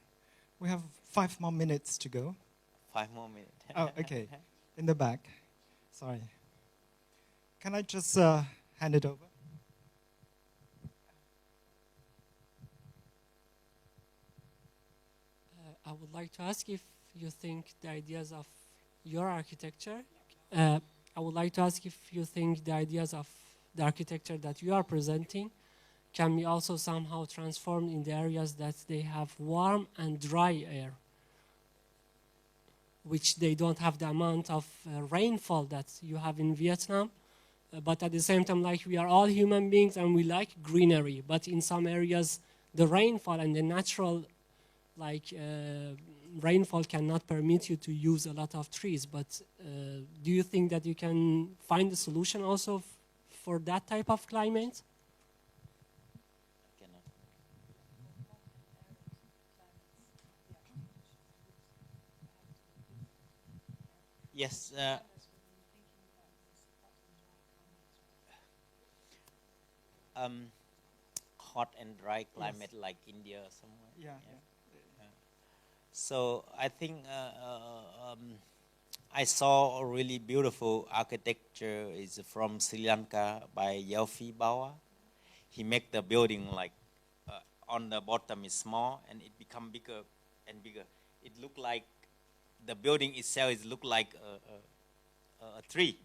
We have 5 more minutes to go. 5 more minutes. Oh, okay. In the back. Sorry. Can I just hand it over? I would like to ask if you think the ideas of your architecture, I would like to ask if you think the ideas of the architecture that you are presenting can be also somehow transformed in the areas that they have warm and dry air, which they don't have the amount of rainfall that you have in Vietnam. But at the same time, like, we are all human beings and we like greenery, but in some areas, the rainfall and the natural rainfall cannot permit you to use a lot of trees. But do you think that you can find a solution also for that type of climate? Yes. Hot and dry climate, yes, like India or somewhere. Yeah. So I think I saw a really beautiful architecture is from Sri Lanka by Yelfi Bawa. He make the building like on the bottom is small and it become bigger and bigger. It look like the building itself is look like a tree,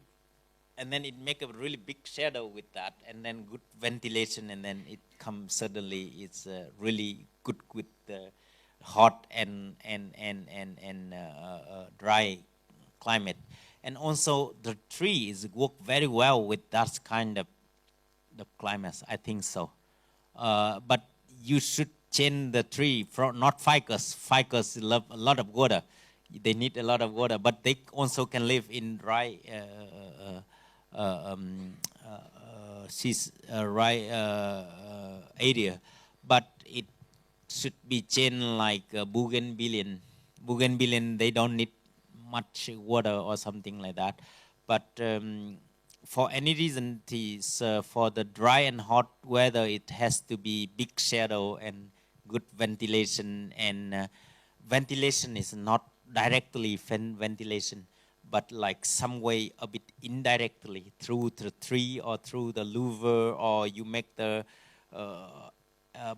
and then it make a really big shadow with that, and then good ventilation, and then it comes suddenly it's really good with the hot and dry climate. And also the trees work very well with that kind of the climate, I think so. But you should change the tree from not ficus. Ficus love a lot of water. They need a lot of water, but they also can live in dry area. But it should be changed like bougainvillea. Bougainvillea, they don't need much water or something like that. But for any reason, for the dry and hot weather, it has to be big shadow and good ventilation. And ventilation is not directly ventilation, but like some way a bit indirectly through the tree or through the louver, or you make the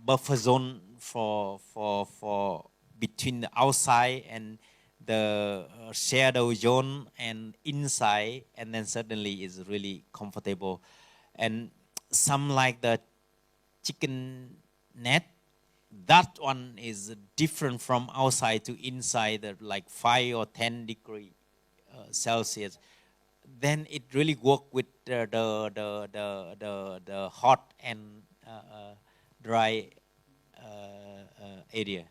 buffer zone for between the outside and the shadow zone and inside, and then suddenly is really comfortable. And some like the chicken net, that one is different from outside to inside, like 5 or 10 degree Celsius. Then it really work with the hot and dry area.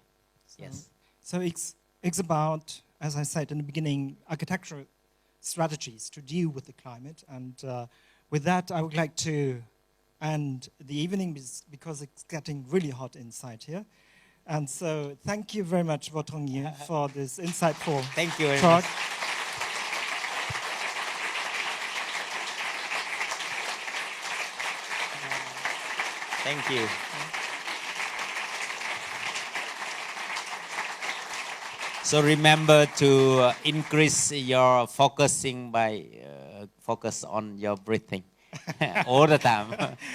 Yes. So it's about, as I said in the beginning, architectural strategies to deal with the climate. And with that, I would like to end the evening because it's getting really hot inside here. And so thank you very much, Trong Nghia, for this insightful Thank you very talk. much. Thank you. So remember to increase your focusing by focus on your breathing all the time,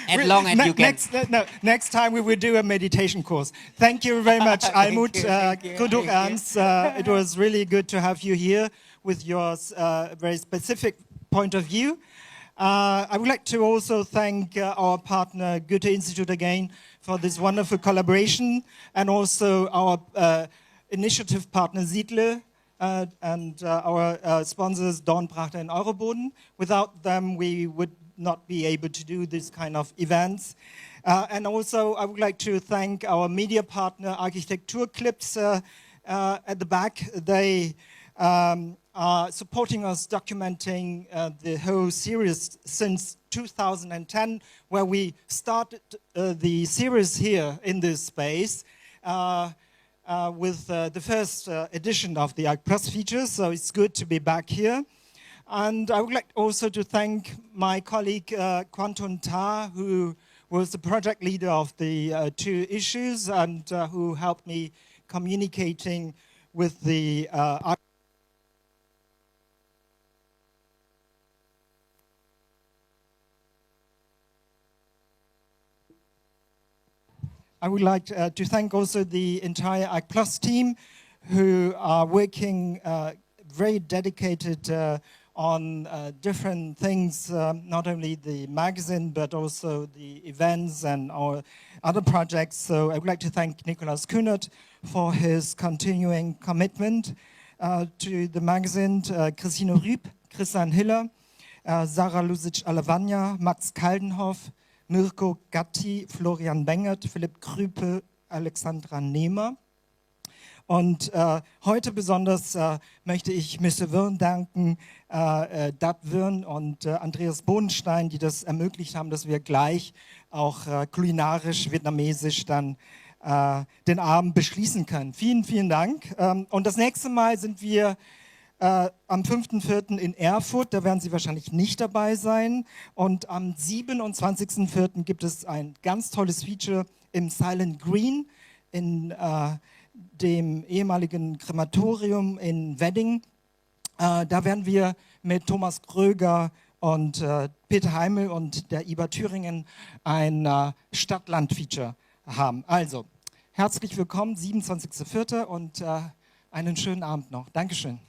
as long as you can. Next time we will do a meditation course. Thank you very much, Almut Kuduk-Ernst. It was really good to have you here with your very specific point of view. I would like to also thank our partner Goethe Institute again for this wonderful collaboration, and also our initiative partner Siedle and our sponsors Dornbrachter and Euroboden. Without them, we would not be able to do this kind of events. And also, I would like to thank our media partner Architektur Clips at the back. They are supporting us documenting the whole series since 2010, where we started the series here in this space. With the first edition of the Plus features, so it's good to be back here. And I would like also to thank my colleague Quanton Ta, who was the project leader of the 2 issues and who helped me communicating with the I would like to thank also the entire ACT Plus team who are working very dedicated on different things, not only the magazine, but also the events and our other projects. So I would like to thank Nikolaus Kühnert for his continuing commitment to the magazine, Christine Rüb, Christian Hiller, Sarah Lusic-Alavagna, Max Kaldenhoff, Mirko Gatti, Florian Bengert, Philipp Krüpe, Alexandra Nehmer. Und heute besonders möchte ich Mr. Wirn danken, Dat Wirn und Andreas Bodenstein, die das ermöglicht haben, dass wir gleich auch kulinarisch, vietnamesisch dann den Abend beschließen können. Vielen, vielen Dank. Und das nächste Mal sind wir am 5.4. in Erfurt, da werden Sie wahrscheinlich nicht dabei sein. Und am 27.4. gibt es ein ganz tolles Feature im Silent Green in dem ehemaligen Krematorium in Wedding. Da werden wir mit Thomas Kröger und Peter Heimel und der IBA Thüringen ein Stadt-Land-Feature haben. Also, herzlich willkommen, 27.04. und einen schönen Abend noch. Dankeschön.